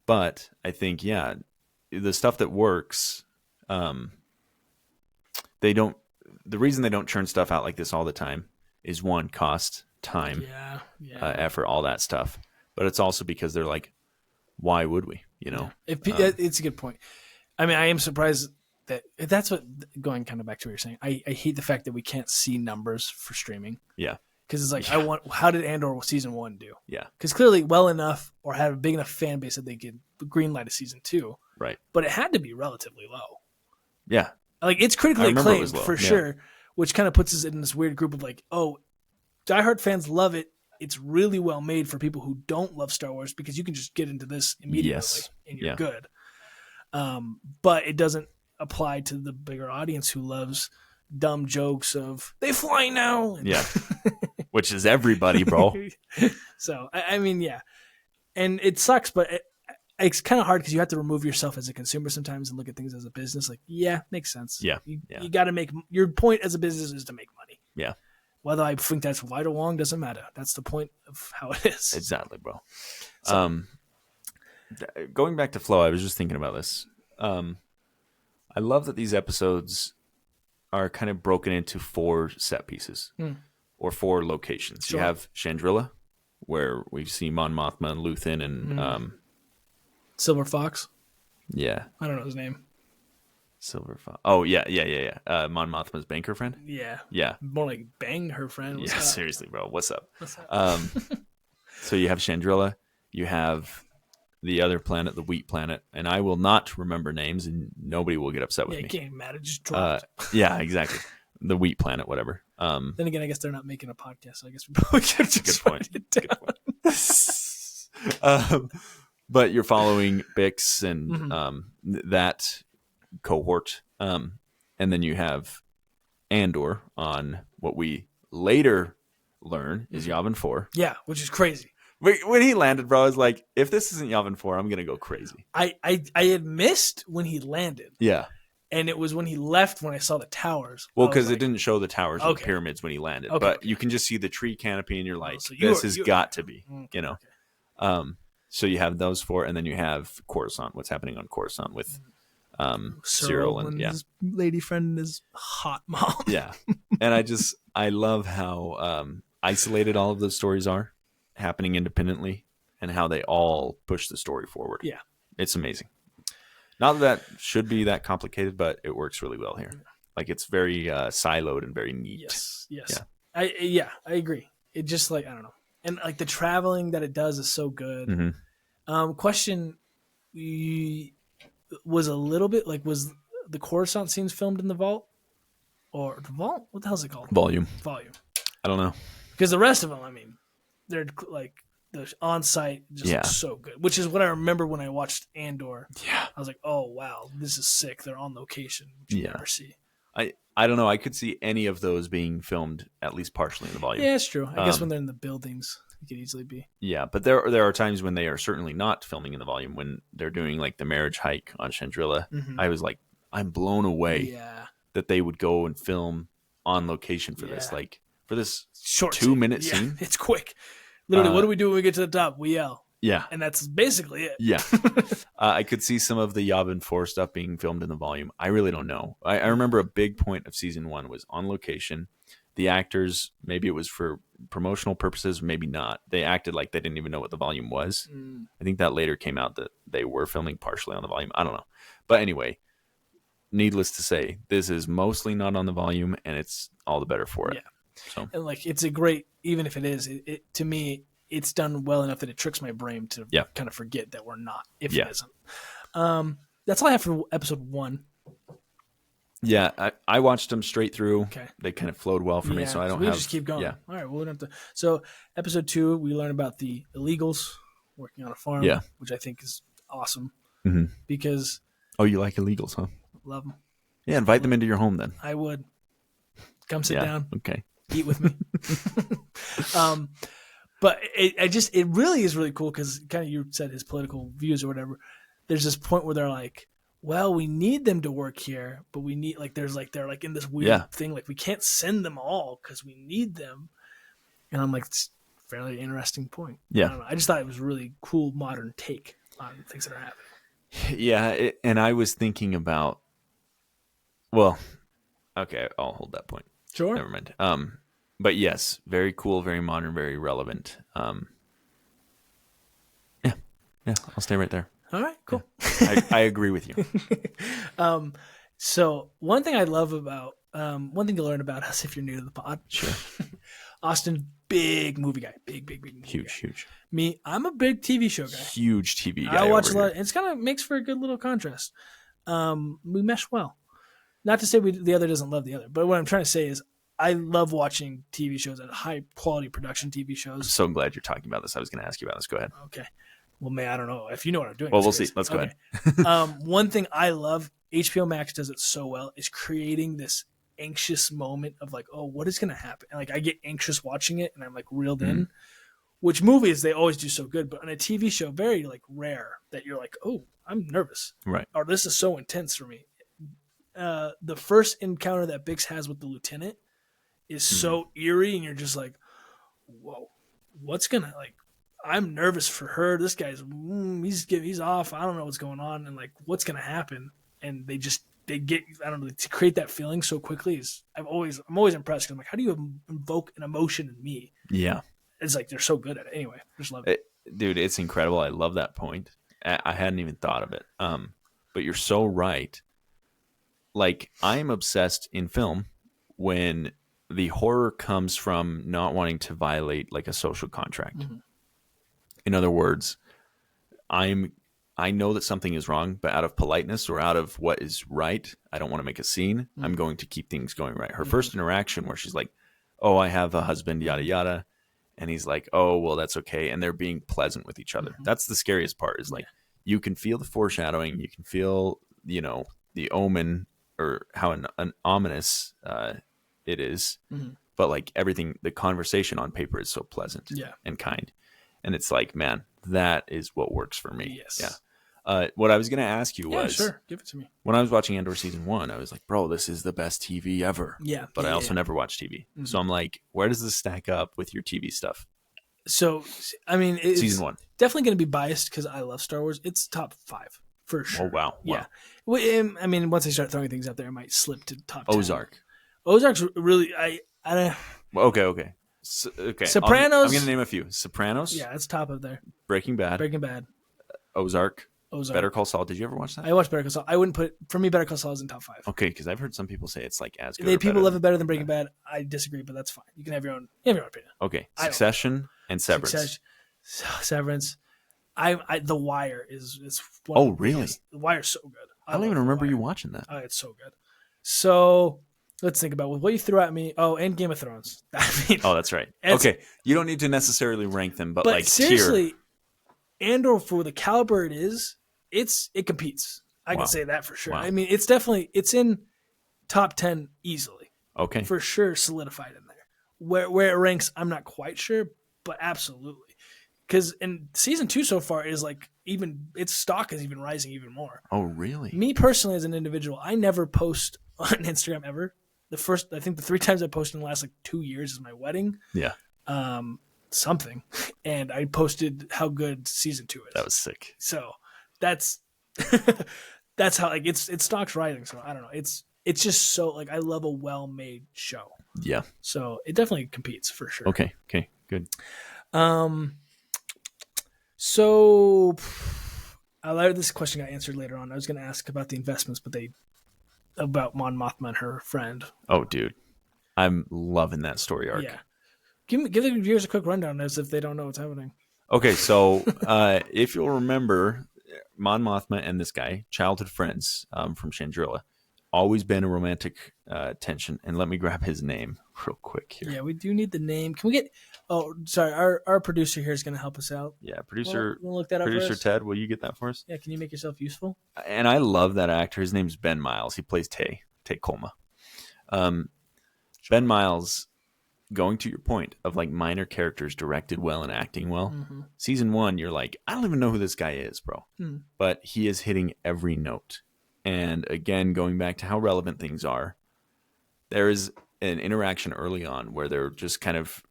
But I think, yeah, the stuff that works, they don't, the reason they don't churn stuff out like this all the time is one, cost, time, effort, all that stuff. But it's also because they're like, why would we? You know, it's a good point. I mean, I am surprised that's what, going kind of back to what you're saying. I hate the fact that we can't see numbers for streaming. Yeah. Because it's like, how did Andor season 1 do? Yeah. Because clearly well enough or had a big enough fan base that they could greenlight a season 2. Right. But it had to be relatively low. Yeah. Like, it's critically acclaimed for sure, which kind of puts us in this weird group of like, oh, diehard fans love it. It's really well made for people who don't love Star Wars because you can just get into this immediately and you're good. But it doesn't apply to the bigger audience who loves dumb jokes of they fly now. Yeah. Which is everybody, bro. So, I mean, yeah. And it sucks, but it's kind of hard because you have to remove yourself as a consumer sometimes and look at things as a business. Like, yeah, makes sense. Yeah. You got to make your point as a business is to make money. Yeah. Whether I think that's right or wrong doesn't matter. That's the point of how it is. Exactly, bro. So, going back to flow, I was just thinking about this. I love that these episodes are kind of broken into 4 set pieces or 4 locations. Sure. You have Chandrilla, where we see Mon Mothma and Luthen and Silver Fox. Yeah, I don't know his name. Silver Fox. Oh yeah. Mon Mothma's banker friend. Yeah. More like banged her friend. What's up? Seriously, bro. What's up? So you have Chandrilla. You have the other planet, the Wheat Planet, and I will not remember names, and nobody will get upset with me. Yeah, it can't matter. Just dropped. Yeah, exactly. The Wheat Planet, whatever. Then again, I guess they're not making a podcast, so I guess we probably could just write it down. Good point. But you're following Bix and that cohort, and then you have Andor on what we later learn is Yavin 4. Yeah, which is crazy. When he landed, bro, I was like, if this isn't Yavin 4, I'm going to go crazy. I had missed when he landed. Yeah. And it was when he left when I saw the towers. Well, because it didn't show the towers or the pyramids when he landed. But you can just see the tree canopy, and you're like, this has got to be, you know. Okay. So you have those 4, and then you have Coruscant, what's happening on Coruscant with Cyril and his lady friend and his hot mom. Yeah. And I love how isolated all of those stories are, happening independently, and how they all push the story forward. Yeah. It's amazing. Not that should be that complicated, but it works really well here. Like, it's very siloed and very neat. Yes. Yeah. I agree. It just, like, I don't know. And like the traveling that it does is so good. Question was a little bit like, was the Coruscant scenes filmed in the vault or the vault? What the hell is it called? Volume. I don't know. Because the rest of them, I mean, they're like the on-site just looks so good, which is what I remember when I watched Andor. Yeah. I was like, oh, wow, this is sick. They're on location, which you never see. I don't know. I could see any of those being filmed at least partially in the volume. Yeah, it's true. I guess when they're in the buildings, it could easily be. Yeah, but there are times when they are certainly not filming in the volume. When they're doing like the marriage hike on Chandrilla, I was like, I'm blown away that they would go and film on location for this. Like, for this short 2-minute scene. It's quick. Literally, what do we do when we get to the top? We yell. Yeah. And that's basically it. Yeah. I could see some of the Yavin 4 stuff being filmed in the volume. I really don't know. I remember a big point of season 1 was on location. The actors, maybe it was for promotional purposes, maybe not. They acted like they didn't even know what the volume was. I think that later came out that they were filming partially on the volume. I don't know. But anyway, needless to say, this is mostly not on the volume, and it's all the better for it. Yeah. So, and like it's a great, even if it is, it to me, it's done well enough that it tricks my brain to kind of forget that we're not, if it isn't. That's all I have for episode 1. Yeah, I watched them straight through. Okay. They kind of flowed well for me, so I don't we have... just keep going. Yeah. All right, we don't have to. So episode 2, we learn about the illegals working on a farm, which I think is awesome because... Oh, you like illegals, huh? Love them. Yeah, invite them into your home then. I would. Come sit down. Okay. Eat with me. But it really is really cool because kind of you said his political views or whatever. There's this point where they're like, well, we need them to work here, but we need they're in this weird thing, like we can't send them all because we need them. And I'm like, it's a fairly interesting point. Yeah. I don't know. I just thought it was a really cool modern take on things that are happening. Yeah, and I was thinking about, well, okay, I'll hold that point. Sure. Never mind. But yes, very cool, very modern, very relevant. Yeah, I'll stay right there. All right, cool. Yeah. I agree with you. So one thing I love about, one thing to learn about us if you're new to the pod. Sure. Austin, big movie guy. Big movie Huge, guy. huge. Me, I'm a big TV show guy. Huge TV guy. I watch a lot. It's kind of makes for a good little contrast. We mesh well. Not to say the other doesn't love the other, but what I'm trying to say is I love watching TV shows and high quality production TV shows. I'm so glad you're talking about this. I was going to ask you about this. Go ahead. Okay. Well, man, I don't know if you know what I'm doing. Well, we'll see. Let's go ahead. One thing I love, HBO Max does it so well, is creating this anxious moment of like, oh, what is going to happen? And like I get anxious watching it, and I'm like reeled in. Which movies they always do so good, but on a TV show, very like rare that you're like, oh, I'm nervous, right? Or this is so intense for me. The first encounter that Bix has with the lieutenant is so eerie, and you're just like, whoa, what's gonna like? I'm nervous for her. This guy's he's off. I don't know what's going on, and like what's gonna happen. And they get, I don't know, to create that feeling so quickly is I'm always impressed. 'Cause I'm like, how do you invoke an emotion in me? Yeah, it's like they're so good at it. Anyway, I just love it, dude. It's incredible. I love that point. I hadn't even thought of it. But you're so right. Like I'm obsessed in film when the horror comes from not wanting to violate like a social contract. In other words, I know that something is wrong, but out of politeness or out of what is right, I don't want to make a scene. I'm going to keep things going right. Her first interaction where she's like, oh, I have a husband, yada, yada. And he's like, oh, well, that's okay. And they're being pleasant with each other. That's the scariest part is like, you can feel the foreshadowing. You can feel, the omen or how an ominous it is. But like everything, the conversation on paper is so pleasant and kind. And it's like, man, that is what works for me. Yes. Yeah. What I was going to ask you was, sure, give it to me. When I was watching Andor season 1, I was like, bro, this is the best TV ever. Yeah. But I also never watched TV. So I'm like, where does this stack up with your TV stuff? So, I mean, it's season 1. Definitely going to be biased because I love Star Wars. It's top 5 for sure. Oh, wow. Yeah. Well, I mean, once I start throwing things out there, it might slip to top 10. Ozark's really, I don't. Okay. Okay. Sopranos. I'm going to name a few. Sopranos. Yeah, it's top of there. Breaking Bad. Ozark. Better Call Saul. Did you ever watch that? I watched Better Call Saul. I wouldn't put, for me, Better Call Saul is in top 5. Okay, because I've heard some people say it's like as good. People love it better than Breaking Bad. I disagree, but that's fine. You can have your own opinion. Okay, Succession and Severance. Severance. The Wire is one. Oh, really? The Wire's so good. I don't even remember you watching that. Oh, it's so good. So let's think about what you threw at me. Oh, and Game of Thrones. Oh, that's right. Okay, you don't need to necessarily rank them, but like seriously, Andor for the caliber it is, it competes. I can say that for sure. Wow. I mean, it's in top 10 easily. Okay, for sure, solidified in there. Where it ranks, I'm not quite sure, but absolutely. Because in season 2 so far is like even its stock is even rising even more. Oh, really? Me personally, as an individual, I never post on Instagram ever. I think the 3 times I posted in the last like 2 years is my wedding. Yeah. something, and I posted how good season 2 is. That was sick. So that's that's how like it's Stock's writing. So I don't know. It's just so like I love a well made show. Yeah. So it definitely competes for sure. Okay. Good. So I like this question got answered later on. I was going to ask about the investments, but about Mon Mothma and her friend. Oh, dude, I'm loving that story arc. Yeah, give the viewers a quick rundown as if they don't know what's happening. Okay, so if you'll remember, Mon Mothma and this guy, childhood friends from Chandrila, always been a romantic tension. And let me grab his name real quick here. Yeah, we do need the name. Can we get? Oh, sorry, our producer here is going to help us out. Yeah, producer. We'll look that up. Producer first. Ted, will you get that for us? Yeah, can you make yourself useful? And I love that actor. His name's Ben Miles. He plays Tay Kolma. Ben Miles, going to your point of like minor characters directed well and acting well. Mm-hmm. Season 1, you're like, I don't even know who this guy is, bro. Mm. But he is hitting every note. And again, going back to how relevant things are, there is an interaction early on where they're just kind of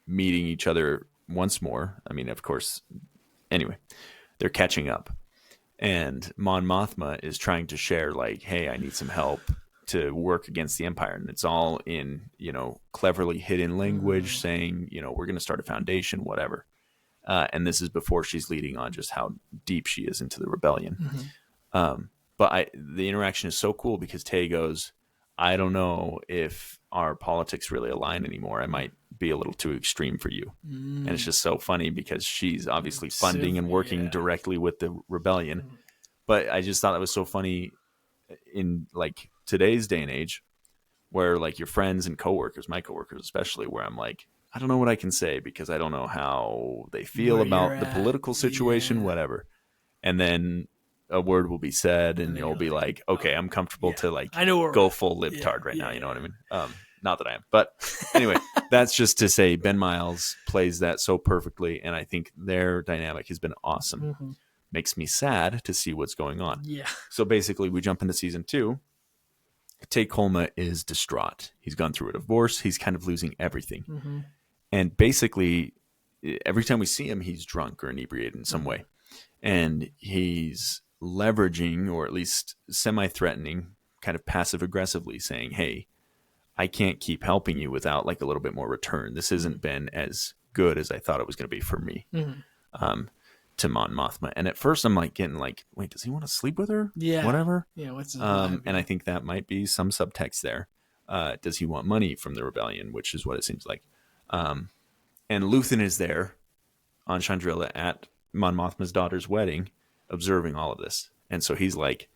meeting each other once more. I mean, of course, anyway, they're catching up. And Mon Mothma is trying to share, like, hey, I need some help to work against the Empire. And it's all in, cleverly hidden language saying, we're going to start a foundation, whatever. And this is before she's leading on just how deep she is into the rebellion. Mm-hmm. But the interaction is so cool because Tay goes, I don't know if our politics really align anymore. I might be a little too extreme for you. Mm. And it's just so funny because she's obviously funding and working directly with the rebellion. Mm. But I just thought that was so funny in like today's day and age where like your friends and coworkers, my coworkers especially, where I'm like, I don't know what I can say because I don't know how they feel Where about you're the at. political situation, whatever. And then a word will be said and you'll be like, okay, I'm comfortable to like I know go full libtard right now. You know what I mean? Not that I am, but anyway, that's just to say Ben Miles plays that so perfectly. And I think their dynamic has been awesome. Mm-hmm. Makes me sad to see what's going on. Yeah. So basically we jump into season 2. Tay Kolma is distraught. He's gone through a divorce. He's kind of losing everything. Mm-hmm. And basically every time we see him, he's drunk or inebriated in some way. And he's leveraging, or at least semi-threatening, kind of passive-aggressively saying, hey, I can't keep helping you without like a little bit more return. This hasn't been as good as I thought it was going to be for me. Mm-hmm. To Mon Mothma. And at first I'm like getting like, wait, does he want to sleep with her? Yeah. Whatever. Yeah. What's his And I think that might be some subtext there. Does he want money from the rebellion? Which is what it seems like. And Luthen is there on Chandrila at Mon Mothma's daughter's wedding, observing all of this. And so he's like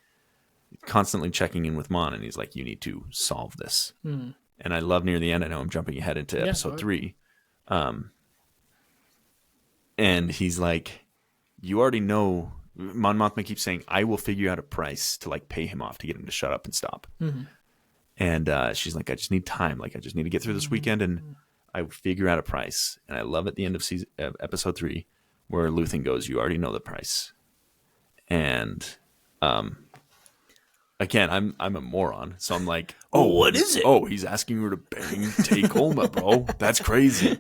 constantly checking in with Mon, and he's like, you need to solve this. Mm. And I love near the end, I know I'm jumping ahead into episode 3. And he's like, you already know, Mon Mothma keeps saying, I will figure out a price to like pay him off to get him to shut up and stop. Mm-hmm. And she's like, I just need time. Like, I just need to get through this weekend and I will figure out a price. And I love at the end of episode 3 where Luthen goes, you already know the price. And again, I'm a moron. So I'm like, oh, what is it? Oh, he's asking her to bang Tay Kolma, bro. That's crazy.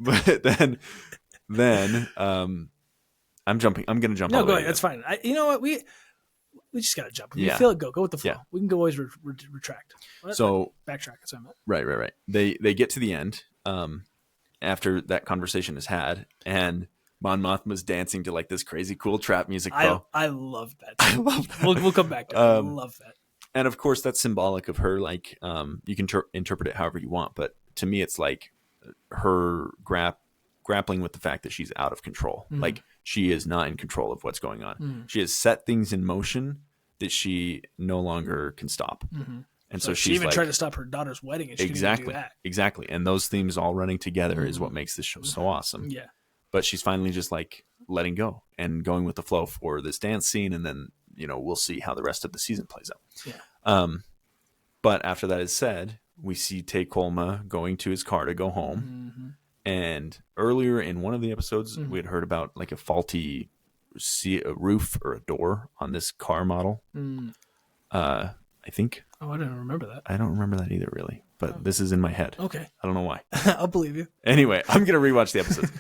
But then I'm going to jump. No, go ahead. That's fine. You know what? We just got to jump. You Yeah. feel it, go with the flow. Yeah. We can go always retract. So backtrack. That's what I meant. Right. They get to the end after that conversation is had, and Mon Mothma's dancing to like this crazy cool trap music, bro. I love that. I love that. We'll come back to it. I love that. And of course, that's symbolic of her. Like, you can interpret it however you want, but to me, it's like her grappling with the fact that she's out of control. Mm-hmm. Like, she is not in control of what's going on. Mm-hmm. She has set things in motion that she no longer can stop. Mm-hmm. And so she she's even like, tried to stop her daughter's wedding, and she exactly, didn't do that. exactly. And those themes all running together Mm-hmm. is what makes this show so awesome. Yeah. But she's finally just like letting go and going with the flow for this dance scene, and then we'll see how the rest of the season plays out. Yeah. But after that is said, we see Tay Kolma going to his car to go home. Mm-hmm. And earlier in one of the episodes, Mm-hmm. we had heard about like a faulty a roof or a door on this car model. Mm. I think. Oh, I didn't remember that. I don't remember that either, really. but this is in my head. Okay. I don't know why. I'll believe you. Anyway, I'm going to rewatch the episodes.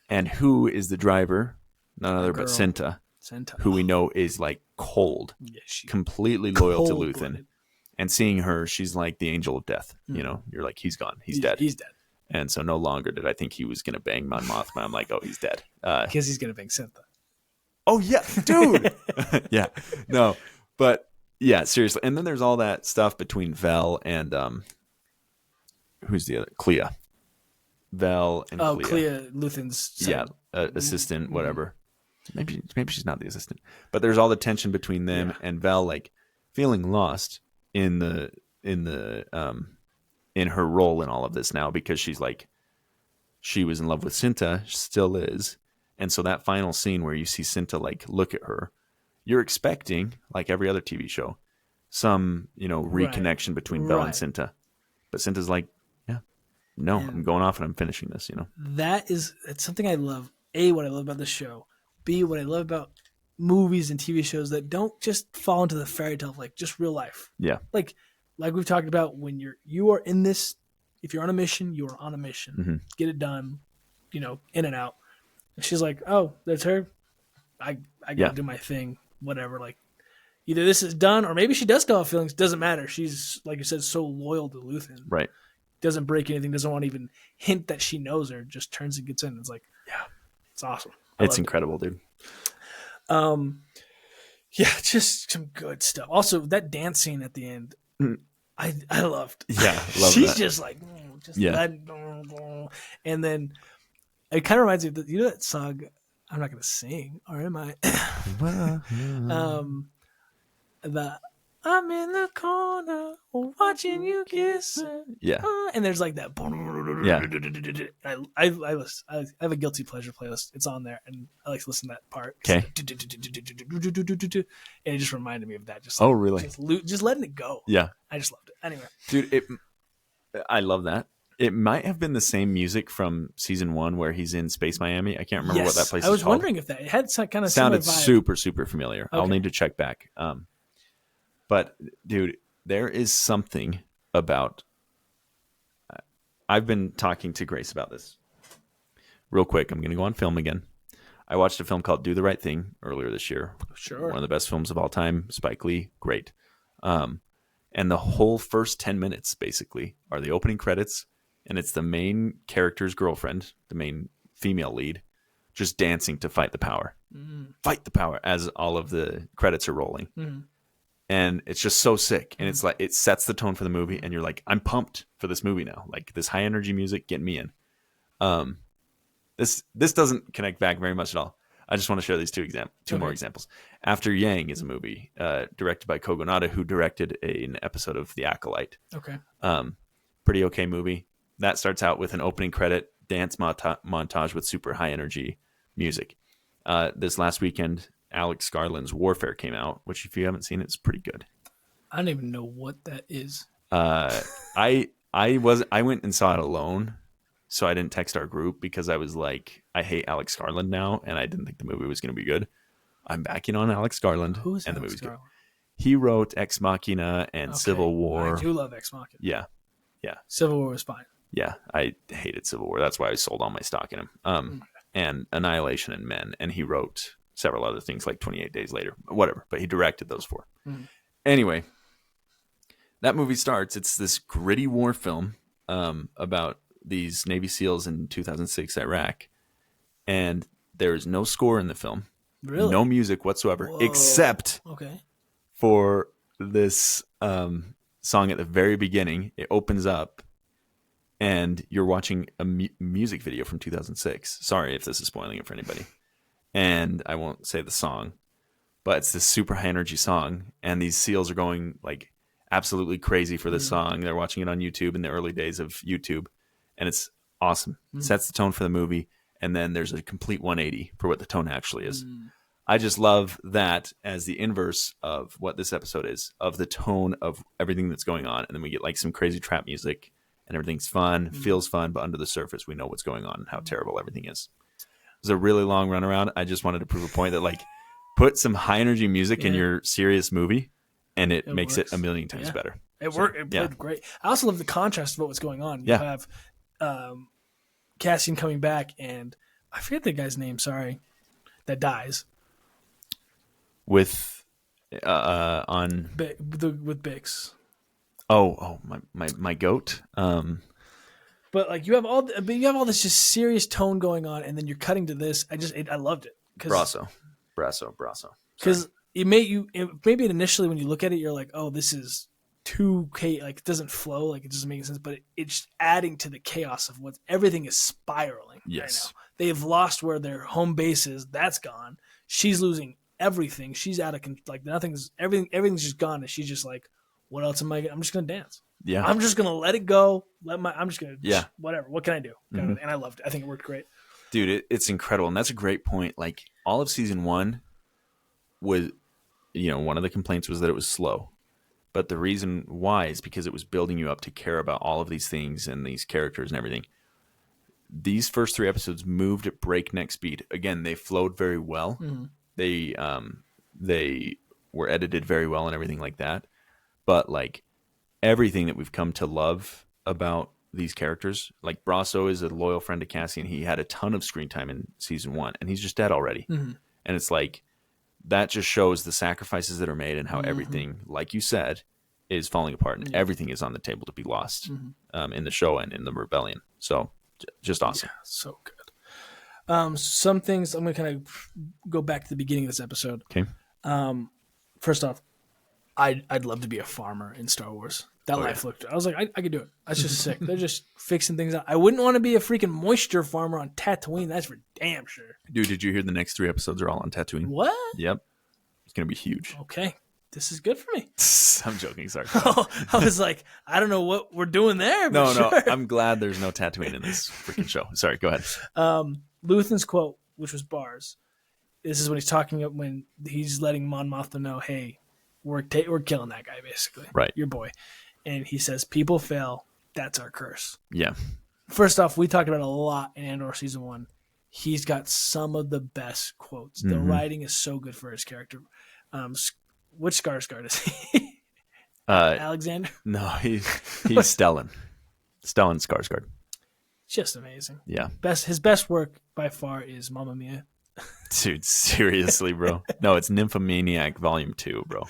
And who is the driver? None other but Cinta, who we know is like cold, completely loyal to Luthen. And seeing her, she's like the angel of death. You know, you're like, he's gone. He's dead. He's dead. And so no longer did I think he was going to bang Mon Mothma. I'm like, oh, he's dead. Because he's going to bang Cinta. Oh, yeah, dude. Yeah. No, but yeah, seriously. And then there's all that stuff between Vel and who's the other? Clea. Vel and Clea. Oh, Clea, Luthen's assistant, whatever. Maybe she's not the assistant. But there's all the tension between them and Vel like feeling lost in her role in all of this now, because she's like, she was in love with Cinta, still is. And so that final scene where you see Cinta like look at her, you're expecting, like every other TV show, some, reconnection between Vel and Cinta. But Cinta's like, no, I'm going off and I'm finishing this, That's something I love. A, what I love about the show. B, what I love about movies and TV shows that don't just fall into the fairy tale of like just real life. Yeah. Like we've talked about, when you are in this, if you're on a mission, you are on a mission. Mm-hmm. Get it done, in and out. And she's like, oh, that's her. I gotta do my thing. Whatever. Like, either this is done, or maybe she does still have feelings. Doesn't matter. She's, like you said, so loyal to Luthen. Right. Doesn't break anything. Doesn't want to even hint that she knows her. Just turns and gets in. It's like, it's awesome. It's incredible, dude. Just some good stuff. Also, that dance scene at the end, I loved. Yeah, love She's that. just like, and then it kind of reminds me of that song. I'm not going to sing, or am I? The I'm in the corner watching you kiss her. Yeah. And there's like that. Yeah. I have a guilty pleasure playlist. It's on there, and I like to listen to that part. Okay. And it just reminded me of that. Just really? Just letting it go. Yeah. I just loved it. Anyway. Dude, I love that. It might have been the same music from season 1 where he's in Space Miami. I can't remember what that place is called. I was wondering if it had some kind of sounded similar vibe. super familiar. Okay. I'll need to check back. But dude, there is something about. I've been talking to Grace about this. Real quick, I'm going to go on film again. I watched a film called Do the Right Thing earlier this year. Sure. One of the best films of all time. Spike Lee, great. And the whole first 10 minutes basically are the opening credits, and it's the main character's girlfriend, the main female lead, just dancing to Fight the Power. Fight the Power as all of the credits are rolling. And it's just so sick. And it's like, it sets the tone for the movie, and you're like, I'm pumped for this movie now. Like, this high energy music, get me in. This doesn't connect back very much at all. I just want to share these two more examples. After Yang is a movie directed by Kogonada, who directed an episode of The Acolyte. Okay. Pretty okay movie. That starts out with an opening credit dance montage with super high energy music. This last weekend, Alex Garland's Warfare came out, which if you haven't seen, it's pretty good. I don't even know what that is. I went and saw it alone, so I didn't text our group because I was like, I hate Alex Garland now, and I didn't think the movie was going to be good. I'm backing on Alex Garland, Who's and Alex the movie's Garland? good. He wrote Ex Machina and Civil War. I do love Ex Machina. Yeah. Civil War was fine. Yeah, I hated Civil War. That's why I sold all my stock in him. And Annihilation and Men, and he wrote several other things like 28 Days Later, whatever. But he directed those 4. Anyway, that movie starts. It's this gritty war film about these Navy SEALs in 2006 Iraq, and there is no score in the film. Really? No music whatsoever, except for this song at the very beginning. It opens up, and you're watching a music video from 2006. Sorry if this is spoiling it for anybody. And I won't say the song, but it's this super high energy song, and these SEALs are going like absolutely crazy for this song. They're watching it on YouTube in the early days of YouTube, and it's awesome. Sets the tone for the movie, and then there's a complete 180 for what the tone actually is. I just love that as the inverse of what this episode is, of the tone of everything that's going on, and then we get like some crazy trap music, and everything's fun, feels fun, but under the surface we know what's going on and how terrible everything is. It was a really long runaround. I just wanted to prove a point that like, put some high energy music in your serious movie, and it makes works. it a million times better. It worked. It played great. I also love the contrast of what was going on. You have Cassian coming back, and I forget the guy's name. Sorry, that dies with on with Bix. Oh, my goat. But like you have all this just serious tone going on, and then you're cutting to this. I loved it. Brasso. Because maybe initially when you look at it, you're like, oh, this is too like it doesn't flow, like it doesn't make sense. But it's adding to the chaos of what everything is spiraling. Yes, right now. They've lost where their home base is. That's gone. She's losing everything. She's out of like everything's just gone, and she's just like, what else am I? I'm just gonna dance. Yeah, I'm just gonna let it go. I'm just gonna whatever. What can I do? Mm-hmm. And I loved it. I think it worked great. Dude, it's incredible, and that's a great point. Like all of season 1 was, one of the complaints was that it was slow, but the reason why is because it was building you up to care about all of these things and these characters and everything. These first 3 episodes moved at breakneck speed. Again, they flowed very well. Mm-hmm. They were edited very well and everything like that. But like everything that we've come to love about these characters, like Brasso is a loyal friend to Cassian. He had a ton of screen time in season 1, and he's just dead already. Mm-hmm. And it's like that just shows the sacrifices that are made and how everything, like you said, is falling apart, and everything is on the table to be lost in the show and in the rebellion. So just awesome. Yeah, so good. Some things I'm going to kind of go back to the beginning of this episode. Okay. First off, I'd love to be a farmer in Star Wars. That life looked. I was like, I could do it. That's just sick. They're just fixing things out. I wouldn't want to be a freaking moisture farmer on Tatooine. That's for damn sure. Dude, did you hear the next 3 episodes are all on Tatooine? What? Yep. It's gonna be huge. Okay, this is good for me. I'm joking. Sorry. I was like, I don't know what we're doing there. But no. I'm glad there's no Tatooine in this freaking show. Sorry. Go ahead. Luthen's quote, which was bars. This is when he's talking when he's letting Mon Mothma know, hey, we're killing that guy, basically. Right. Your boy. And he says, people fail. That's our curse. Yeah. First off, we talked about it a lot in Andor season 1. He's got some of the best quotes. The writing is so good for his character. Which Skarsgård is he? Alexander? No, he's Stellan. Stellan Skarsgård. Just amazing. Yeah. His best work by far is Mamma Mia. Dude, seriously, bro. No, it's Nymphomaniac Volume 2, bro.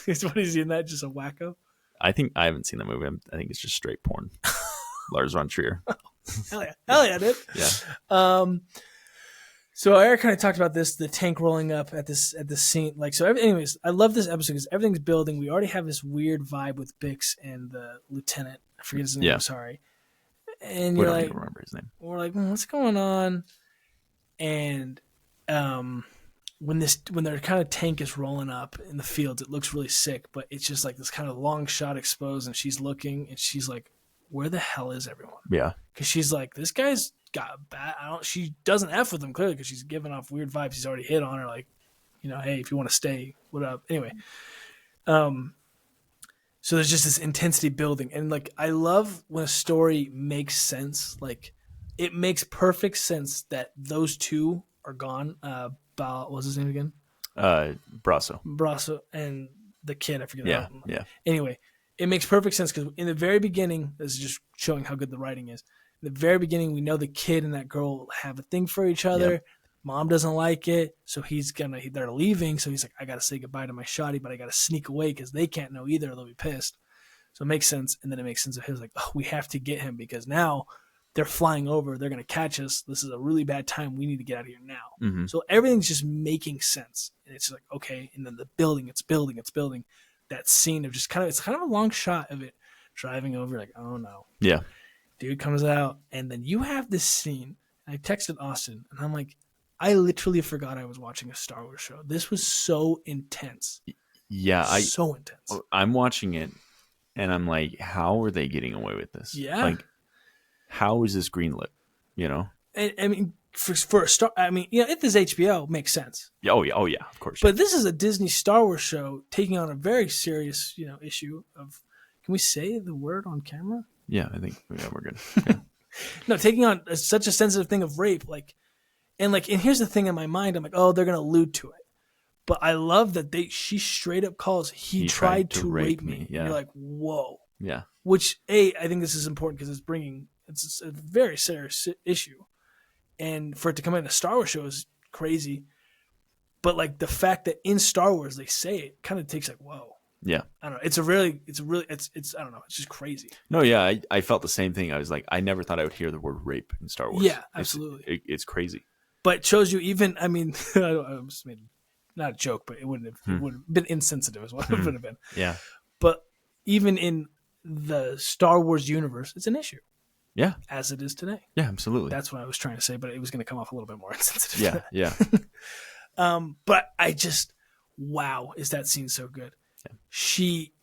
What is he in that? Just a wacko? I haven't seen that movie. I think it's just straight porn. Lars von Trier. Hell yeah, dude. Yeah. So Eric kind of talked about this, the tank rolling up at this scene. Like, so anyways, I love this episode because everything's building. We already have this weird vibe with Bix and the lieutenant. I forget his name. Yeah. I'm sorry. And you're like, even remember his name. We're like, what's going on? And when their kind of tank is rolling up in the fields, it looks really sick, but it's just like this kind of long shot exposed, and she's looking, and she's like, where the hell is everyone? Yeah. Because she's like, this guy's got bad. She doesn't F with him clearly because she's giving off weird vibes. He's already hit on her, like, hey, if you want to stay, what up? Anyway, so there's just this intensity building, and like I love when a story makes sense. Like it makes perfect sense that those two are gone. What was his name again? Brasso and the kid. I forget. Yeah. Anyway, it makes perfect sense because in the very beginning, this is just showing how good the writing is. In the very beginning, we know the kid and that girl have a thing for each other. Yep. Mom doesn't like it, so they're leaving. So he's like, I got to say goodbye to my shawty, but I got to sneak away because they can't know either. They'll be pissed. So it makes sense. And then it makes sense of his like, oh, we have to get him because now they're flying over. They're going to catch us. This is a really bad time. We need to get out of here now. Mm-hmm. So everything's just making sense. And it's like, okay. And then the building, it's building. That scene of just it's kind of a long shot of it driving over like, oh no. Yeah. Dude comes out. And then you have this scene. I texted Austin and I'm like, I literally forgot I was watching a Star Wars show. This was so intense. Yeah. So intense. I'm watching it and I'm like, how are they getting away with this? Yeah. Like, how is this greenlit? I mean, for a Star, I mean, if this HBO makes sense. Oh yeah, of course. But this is a Disney Star Wars show taking on a very serious, issue of. Can we say the word on camera? Yeah, I think we're good. Yeah. No, taking on such a sensitive thing of rape, and here's the thing in my mind, I'm like, oh, they're gonna allude to it, But I love that she straight up calls he tried to rape me. Yeah. And you're like, whoa. Yeah. Which I think this is important because it's a very serious issue, and for it to come in a Star Wars show is crazy. But like the fact that in Star Wars they say it kind of takes like, whoa. Yeah. I don't know. It's I don't know. It's just crazy. No, yeah, I felt the same thing. I was like, I never thought I would hear the word rape in Star Wars. Yeah, absolutely. It's crazy. But it shows you even. I mean, I just made not a joke, but it would have been insensitive as well. It would have been. Yeah. But even in the Star Wars universe, it's an issue. Yeah. As it is today. Yeah, absolutely. That's what I was trying to say, but it was going to come off a little bit more insensitive. Yeah. Yeah. But I just, wow, is that scene so good? Yeah. She,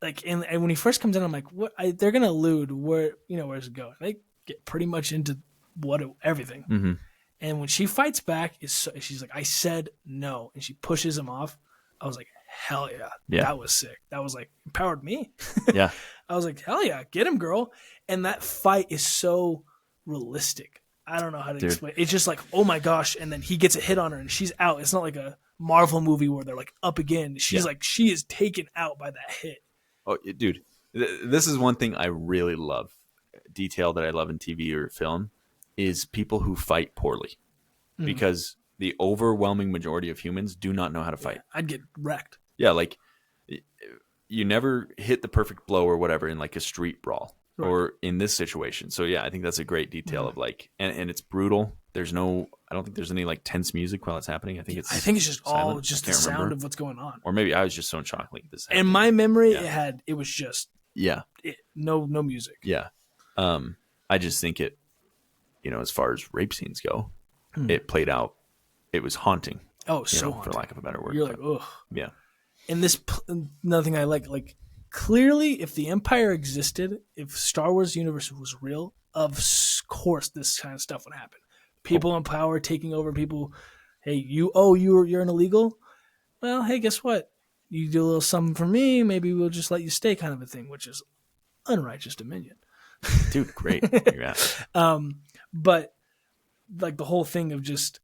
like, and when he first comes in, I'm like, what? They're going to allude where's it going? They get pretty much into everything. Mm-hmm. And when she fights back, she's like, I said no. And she pushes him off. I was like, hell yeah. That was sick. That was like, empowered me. Yeah. I was like, hell yeah, get him, girl. And that fight is so realistic. I don't know how to explain it. It's just like, oh my gosh. And then he gets a hit on her and she's out. It's not like a Marvel movie where they're like up again. She's like, she is taken out by that hit. Oh, dude, this is one thing I really love. Detail that I love in TV or film is people who fight poorly, because the overwhelming majority of humans do not know how to fight. Yeah, I'd get wrecked. Yeah, like you never hit the perfect blow or whatever in like a street brawl or in this situation. So yeah, I think that's a great detail of like, and it's brutal. I don't think there's any like tense music while it's happening. I think it's just silent. all just the sound of what's going on. Or maybe I was just so in shock like this. In my memory, it was just no music. Yeah. I just think it, as far as rape scenes go, it played out. It was haunting. Oh, so haunting. For lack of a better word. You're like, ugh. Yeah. And another thing I like clearly, if the Empire existed, if Star Wars universe was real, of course this kind of stuff would happen. People in power taking over people. Hey, you're an illegal. Well, hey, guess what? You do a little something for me. Maybe we'll just let you stay, kind of a thing, which is unrighteous dominion. Dude, great. Yeah. But like the whole thing of just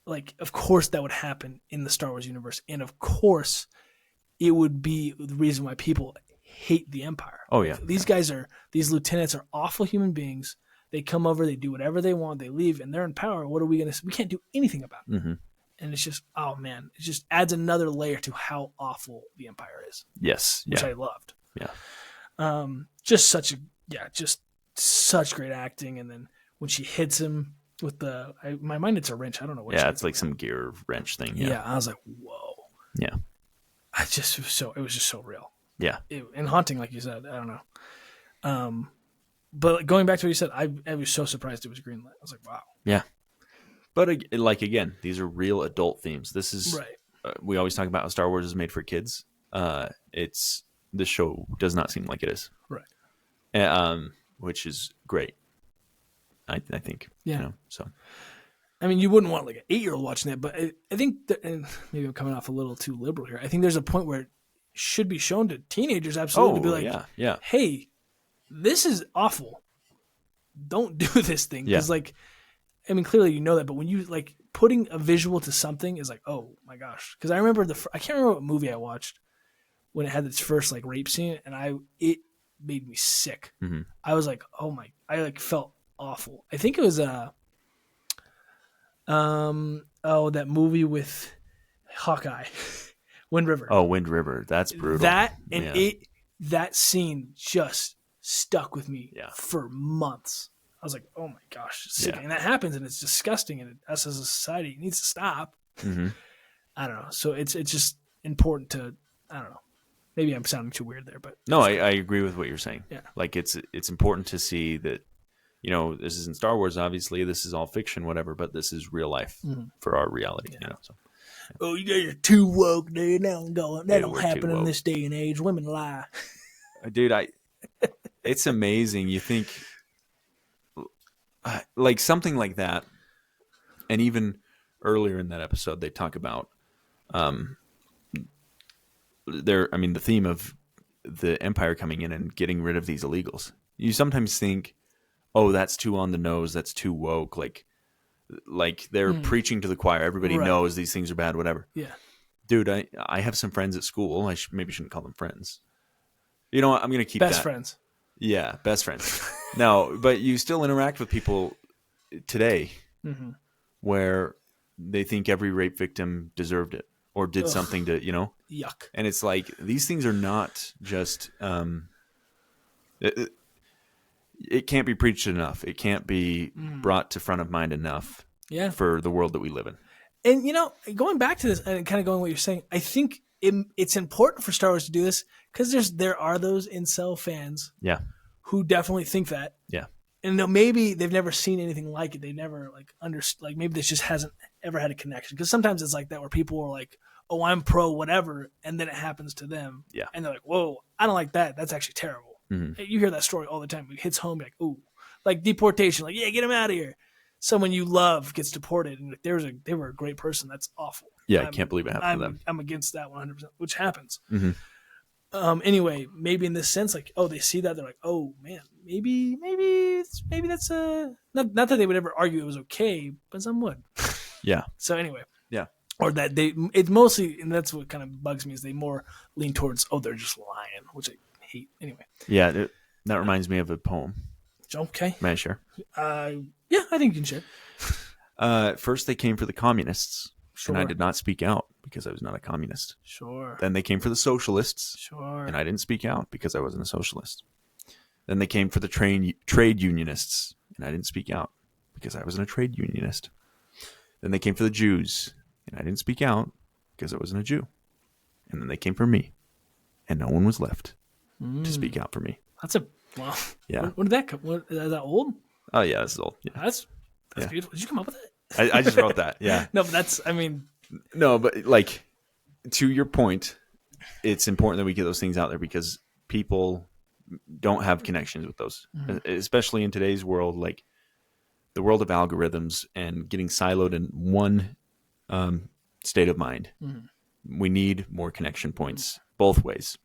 like, of course that would happen in the Star Wars universe, and of course it would be the reason why people hate the Empire. Oh yeah. These lieutenants are awful human beings. They come over, they do whatever they want, they leave, and they're in power. What are we we can't do anything about it. Mm-hmm. And it's just, oh man, it just adds another layer to how awful the Empire is. Yes. Which I loved. Yeah. Just such great acting. And then when she hits him with my mind, it's a wrench. I don't know what. Yeah, it's like some gear wrench thing. Yeah. I was like, whoa. Yeah. It was just so real. Yeah. And haunting, like you said. I don't know. But going back to what you said, I was so surprised it was greenlit. I was like, wow. Yeah. But like, again, these are real adult themes. This is right. We always talk about how Star Wars is made for kids. This show does not seem like it is. Right. Which is great. I think. Yeah. So. I mean, you wouldn't want like an 8-year-old watching that, but I think that, and maybe I'm coming off a little too liberal here. I think there's a point where it should be shown to teenagers, absolutely, to be like, yeah. Hey, this is awful. Don't do this thing. Because I mean, clearly you know that, but when you like putting a visual to something is like, oh my gosh. Because I remember I can't remember what movie I watched when it had its first like rape scene, and it made me sick. Mm-hmm. I was like, I like felt awful. I think it was that movie with Hawkeye, Wind River. Oh, Wind River. That's brutal. That scene just stuck with me for months. I was like, oh my gosh, and that happens, and it's disgusting, and us as a society it needs to stop. Mm-hmm. I don't know. So it's just important to, I don't know. Maybe I'm sounding too weird there, but no, I agree with what you're saying. Yeah, like it's important to see that, this isn't Star Wars. Obviously, this is all fiction, whatever, but this is real life for our reality. Yeah. So. Oh, you guys are too woke, dude. That don't happen in this day and age. Women lie. Dude, it's amazing. You think like something like that, and even earlier in that episode, they talk about the theme of the Empire coming in and getting rid of these illegals. You sometimes think, oh, that's too on the nose, that's too woke. Like like they're preaching to the choir. Everybody Right. knows these things are bad, whatever. Yeah. Dude, I have some friends at school. I maybe shouldn't call them friends. You know what? I'm going to keep Best that. friends. Yeah, best friends. No, but you still interact with people today where they think every rape victim deserved it or did something to, Yuck. and it's like these things are not just it can't be preached enough. It can't be brought to front of mind enough for the world that we live in. And, going back to this and kind of going what you're saying, I think it's important for Star Wars to do this because there are those incel fans who definitely think that. Yeah. And maybe they've never seen anything like it. They never maybe this just hasn't ever had a connection. Because sometimes it's like that where people are like, oh, I'm pro whatever. And then it happens to them. Yeah. And they're like, whoa, I don't like that. That's actually terrible. Mm-hmm. You hear that story all the time. It hits home. You're like, ooh, like deportation. Like, yeah, get him out of here. Someone you love gets deported. And they were a great person. That's awful. Yeah, I can't believe it happened to them. I'm against that 100%, which happens. Mm-hmm. Anyway, maybe in this sense, like, oh, they see that, they're like, oh man, maybe that's not that they would ever argue it was okay, but some would. Yeah. So anyway, yeah, or that it's mostly, and that's what kind of bugs me is they more lean towards, oh, they're just lying, which I hate. Anyway. Yeah, that reminds me of a poem. Okay. May I share? Yeah, I think you can share. First, they came for the communists. Sure. And I did not speak out because I was not a communist. Sure. Then they came for the socialists. Sure. And I didn't speak out because I wasn't a socialist. Then they came for the trade unionists. And I didn't speak out because I wasn't a trade unionist. Then they came for the Jews. And I didn't speak out because I wasn't a Jew. And then they came for me. And no one was left to speak out for me. That's wow. Yeah. When did that come? Is that old? Oh, yeah, this is old. Yeah. That's beautiful. Did you come up with it? I just wrote that. Yeah. No, but No, but like to your point, it's important that we get those things out there because people don't have connections with those, especially in today's world, like the world of algorithms and getting siloed in one state of mind. We need more connection points both ways.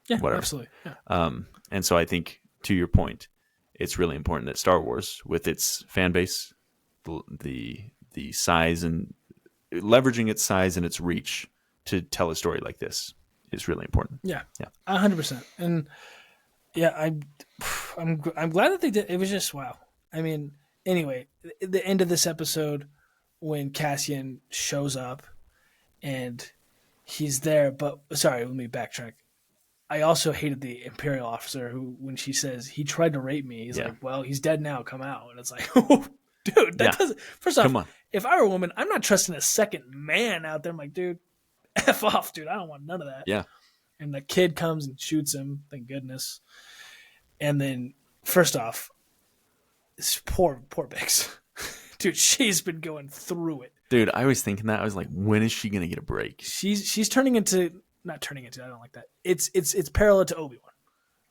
Yeah, whatever. Absolutely. Yeah. And so I think to your point, it's really important that Star Wars, with its fan base, the size and leveraging its size and its reach to tell a story like this is really important. Yeah. Yeah. 100%. And yeah, I'm glad that they did. It was just, wow. I mean, anyway, the end of this episode when Cassian shows up and he's there, but sorry, let me backtrack. I also hated the Imperial officer who, when she says he tried to rape me, he's like, well, he's dead now, come out. And it's like, oh, dude, that doesn't, first off, Come on. If I were a woman, I'm not trusting a second man out there. I'm like, dude, F off, dude. I don't want none of that. Yeah. And the kid comes and shoots him, thank goodness. And then, first off, this poor Bix. Dude, she's been going through it. Dude, I was thinking that. I was like, when is she going to get a break? She's turning into, not turning into, I don't like that. It's parallel to Obi-Wan.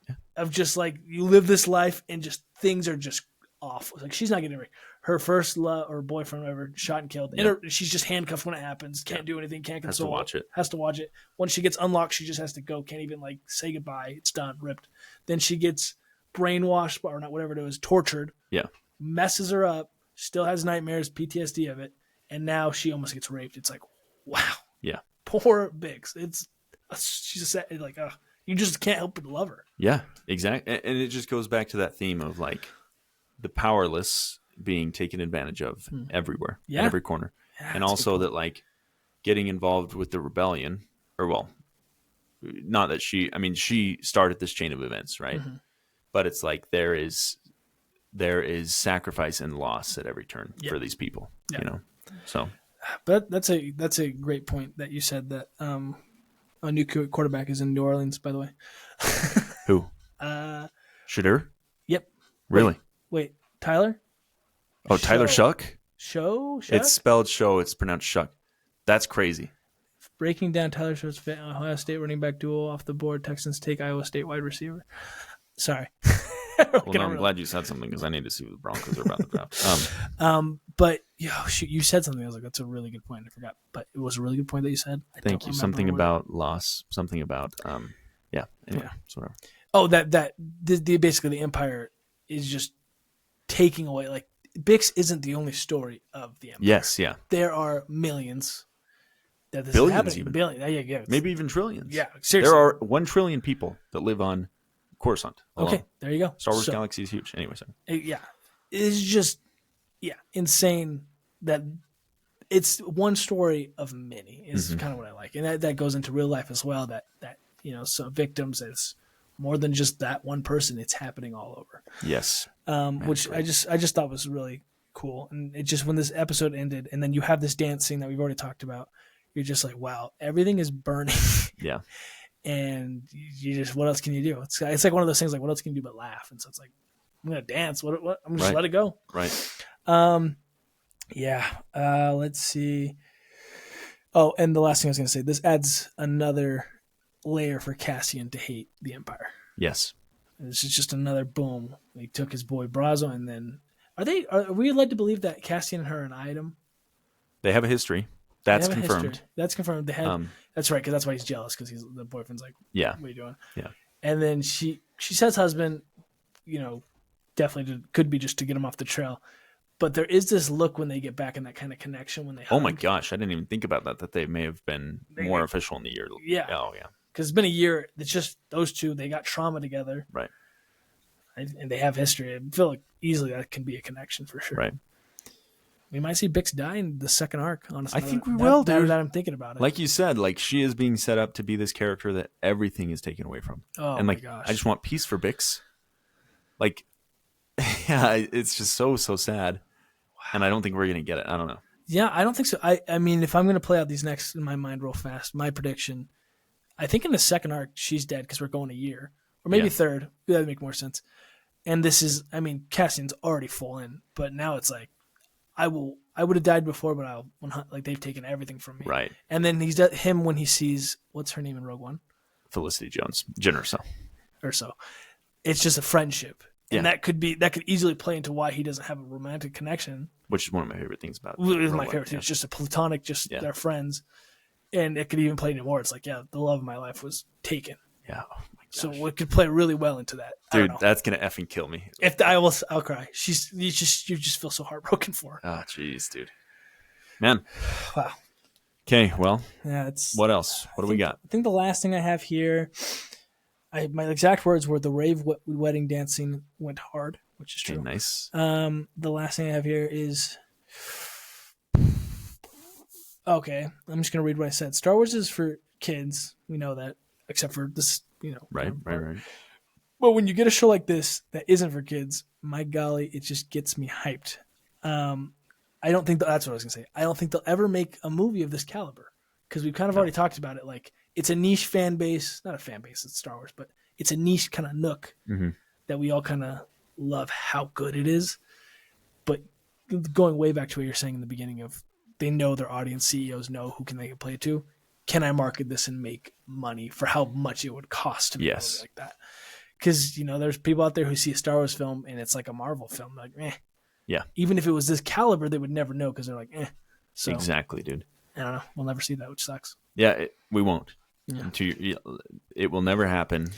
Yeah. Of just like, you live this life and just things are just awful. Like, she's not getting a break. Her first love or boyfriend, whatever, shot and killed. Yeah. And she's just handcuffed when it happens. Can't do anything. Can't console. Has to watch it. Once she gets unlocked, she just has to go. Can't even like say goodbye. It's done. Ripped. Then she gets brainwashed or not, whatever it was, tortured. Yeah. Messes her up. Still has nightmares, PTSD of it. And now she almost gets raped. It's like, wow. Yeah. Poor Biggs. She's like, you just can't help but love her. Yeah, exactly. And it just goes back to that theme of like the powerless being taken advantage of everywhere, in every corner. Yeah, and also that like getting involved with the rebellion, or well, not that she started this chain of events, right? Mm-hmm. But it's like there is sacrifice and loss at every turn for these people, you know? So, but that's a great point that you said that, a new quarterback is in New Orleans, by the way. Who? Shadur? Yep. Really? Wait, Tyler? Oh, Tyler Shuck? Shuck? It's spelled Show. It's pronounced Shuck. That's crazy. Breaking down Tyler Shuck's Ohio State running back duel off the board. Texans take Iowa State wide receiver. Sorry. Well, no, I'm glad you said something because I need to see what the Broncos are about to draft. But shoot, you said something. I was like, that's a really good point. I forgot, but it was a really good point that you said. Thank you. Something about loss. Something about yeah. Anyway, so whatever. Oh, that basically the Empire is just taking away. Like Bix isn't the only story of the Empire. Yes, yeah. There are millions that this Billions is happening. even. Billions. Yeah. Maybe even trillions. Yeah, seriously. There are 1 trillion people that live on Coruscant alone. Okay, there you go. Star Wars Galaxy is huge. Anyway, so. Yeah. It's just, insane that it's one story of many is kind of what I like. And that goes into real life as well, that so victims is more than just that one person. It's happening all over. Yes. Which great. I just thought was really cool. And it just, when this episode ended and then you have this dance scene that we've already talked about, you're just like, wow, everything is burning. Yeah. And you just, what else can you do? It's like one of those things, like, what else can you do but laugh? And so it's like, I'm going to dance. What? I'm just let it go. Right. Yeah. Let's see. Oh, and the last thing I was going to say, this adds another layer for Cassian to hate the Empire. Yes. This is just another boom. He took his boy Brazo, and then are we led to believe that Cassian and her are an item? They have a history. That's confirmed. That's confirmed. They had. That's right, because that's why he's jealous, because the boyfriend's like, yeah, what are you doing? Yeah. And then she says husband, definitely could be just to get him off the trail. But there is this look when they get back in that kind of connection when they hug. Oh my gosh, I didn't even think about that they may have been more official in the year. Yeah. Oh yeah. Because it's been a year. It's just those two. They got trauma together. Right. And they have history. I feel like easily that can be a connection for sure. Right. We might see Bix die in the second arc, honestly. I think we will, dude. Now that I'm thinking about it. Like you said, like she is being set up to be this character that everything is taken away from. Oh and like, my gosh. I just want peace for Bix. Like, yeah, it's just so sad. Wow. And I don't think we're going to get it. I don't know. Yeah, I don't think so. I mean, if I'm going to play out these next in my mind real fast, my prediction, I think in the second arc, she's dead because we're going a year. Or maybe third. That would make more sense. And this is, I mean, Cassian's already full in, but now it's like, I would have died before, but like they've taken everything from me. Right. And then him when he sees, what's her name in Rogue One? Felicity Jones, Jyn Erso. It's just a friendship. And that could easily play into why he doesn't have a romantic connection. Which is one of my favorite things about it. It is my favorite thing. It's just a platonic, they're friends. And it could even play into more. It's like, the love of my life was taken. Yeah. Oh my gosh. So it could play really well into that. Dude, that's gonna effing kill me. I'll cry. You just feel so heartbroken for her. Oh, jeez, dude. Man. Wow. Okay, well. Yeah, what else? What do we got? I think the last thing I have here, my exact words were the rave wedding dancing went hard, which is true. Okay, nice. The last thing I have here is, okay, I'm just gonna read what I said. Star Wars is for kids. We know that. Except for this, Right. But when you get a show like this that isn't for kids, my golly, it just gets me hyped. I don't think that's what I was going to say. I don't think they'll ever make a movie of this caliber because we've kind of already talked about it. Like, it's a niche fan base, not a fan base, it's Star Wars, but it's a niche kind of nook that we all kind of love how good it is. But going way back to what you're saying in the beginning of they know their audience, CEOs know who they can play it to. Can I market this and make money for how much it would cost to make a movie like that? Because, there's people out there who see a Star Wars film and it's like a Marvel film. Like, Yeah. Even if it was this caliber, they would never know because they're like, So, exactly, dude. I don't know. We'll never see that, which sucks. Yeah, we won't. Yeah. It will never happen.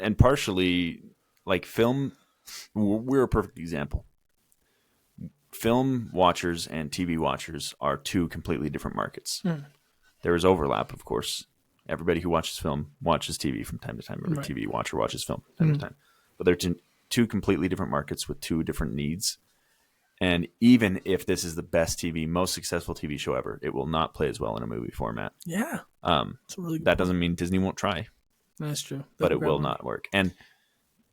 And partially, like film, we're a perfect example. Film watchers and TV watchers are two completely different markets. There is overlap, of course. Everybody who watches film watches TV from time to time. Every TV watcher watches film from time to time. But they're two completely different markets with two different needs. And even if this is the best TV, most successful TV show ever, it will not play as well in a movie format. Yeah. That's a really good point. Doesn't mean Disney won't try. That's true. But it will not work. And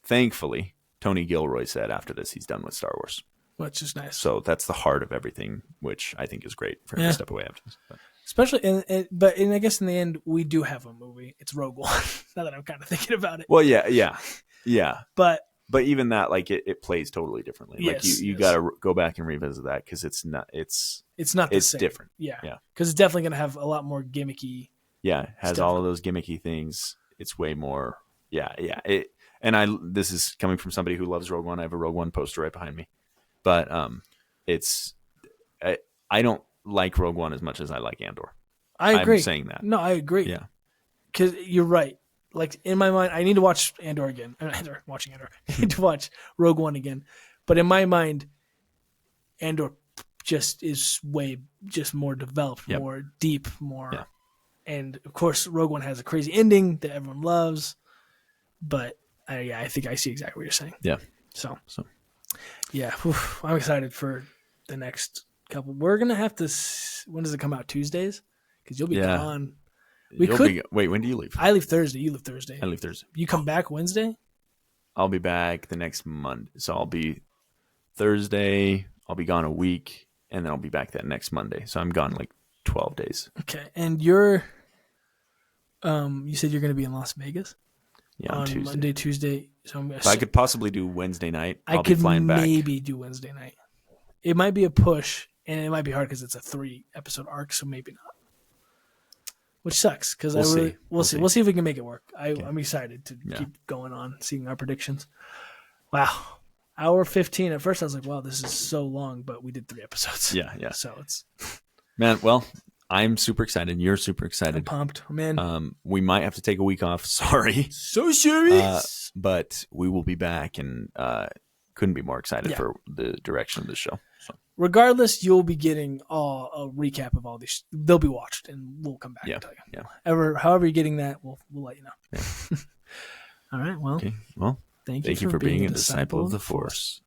thankfully, Tony Gilroy said after this he's done with Star Wars. Which is nice. So that's the heart of everything, which I think is great for him to step away after this. Especially, but I guess in the end, we do have a movie. It's Rogue One. Now that I'm kind of thinking about it. Well, yeah. But even that, like it plays totally differently. Like you got to go back and revisit that because it's not the same. It's different. Yeah. Because it's definitely going to have a lot more gimmicky. Yeah, it has all of those gimmicky things. It's way more. Yeah. This is coming from somebody who loves Rogue One. I have a Rogue One poster right behind me. But I don't like Rogue One as much as I like Andor. I agree. I'm saying that. No, I agree. Yeah. Because you're right. Like, in my mind, I need to watch Andor again. I need to watch Rogue One again. But in my mind, Andor just is just more developed, Yep. more deep, more. Yeah. And of course, Rogue One has a crazy ending that everyone loves. But I think I see exactly what you're saying. Yeah. So So yeah, I'm excited for the next couple. We're gonna have to. When does it come out? Tuesdays? Because you'll be gone. Wait, when do you leave? I leave Thursday. You leave Thursday. I leave Thursday. You come back Wednesday? I'll be back the next Monday. So I'll be Thursday. I'll be gone a week, and then I'll be back that next Monday. So I'm gone like 12 days. Okay. And you said you're going to be in Las Vegas? Yeah, on Tuesday. Monday, Tuesday. So if I could possibly do Wednesday night, I'll be could flying back. maybe do Wednesday night. It might be a push, and it might be hard because it's a 3-episode arc, so maybe not. Which sucks because we'll see. We'll see if we can make it work. I'm excited to keep going on, seeing our predictions. Wow, hour 15. At first, I was like, "Wow, this is so long," but we did 3 episodes. Yeah. So it's man. Well, I'm super excited. You're super excited. I'm pumped, man. We might have to take a week off. Sorry. So serious. But we will be back, and couldn't be more excited for the direction of this show. So. Regardless, you'll be getting a recap of all these. They'll be watched, and we'll come back and tell you. Yeah. However you're getting that, we'll let you know. Yeah. All right. Well. Okay. Well. Thank you for being a disciple of the Force.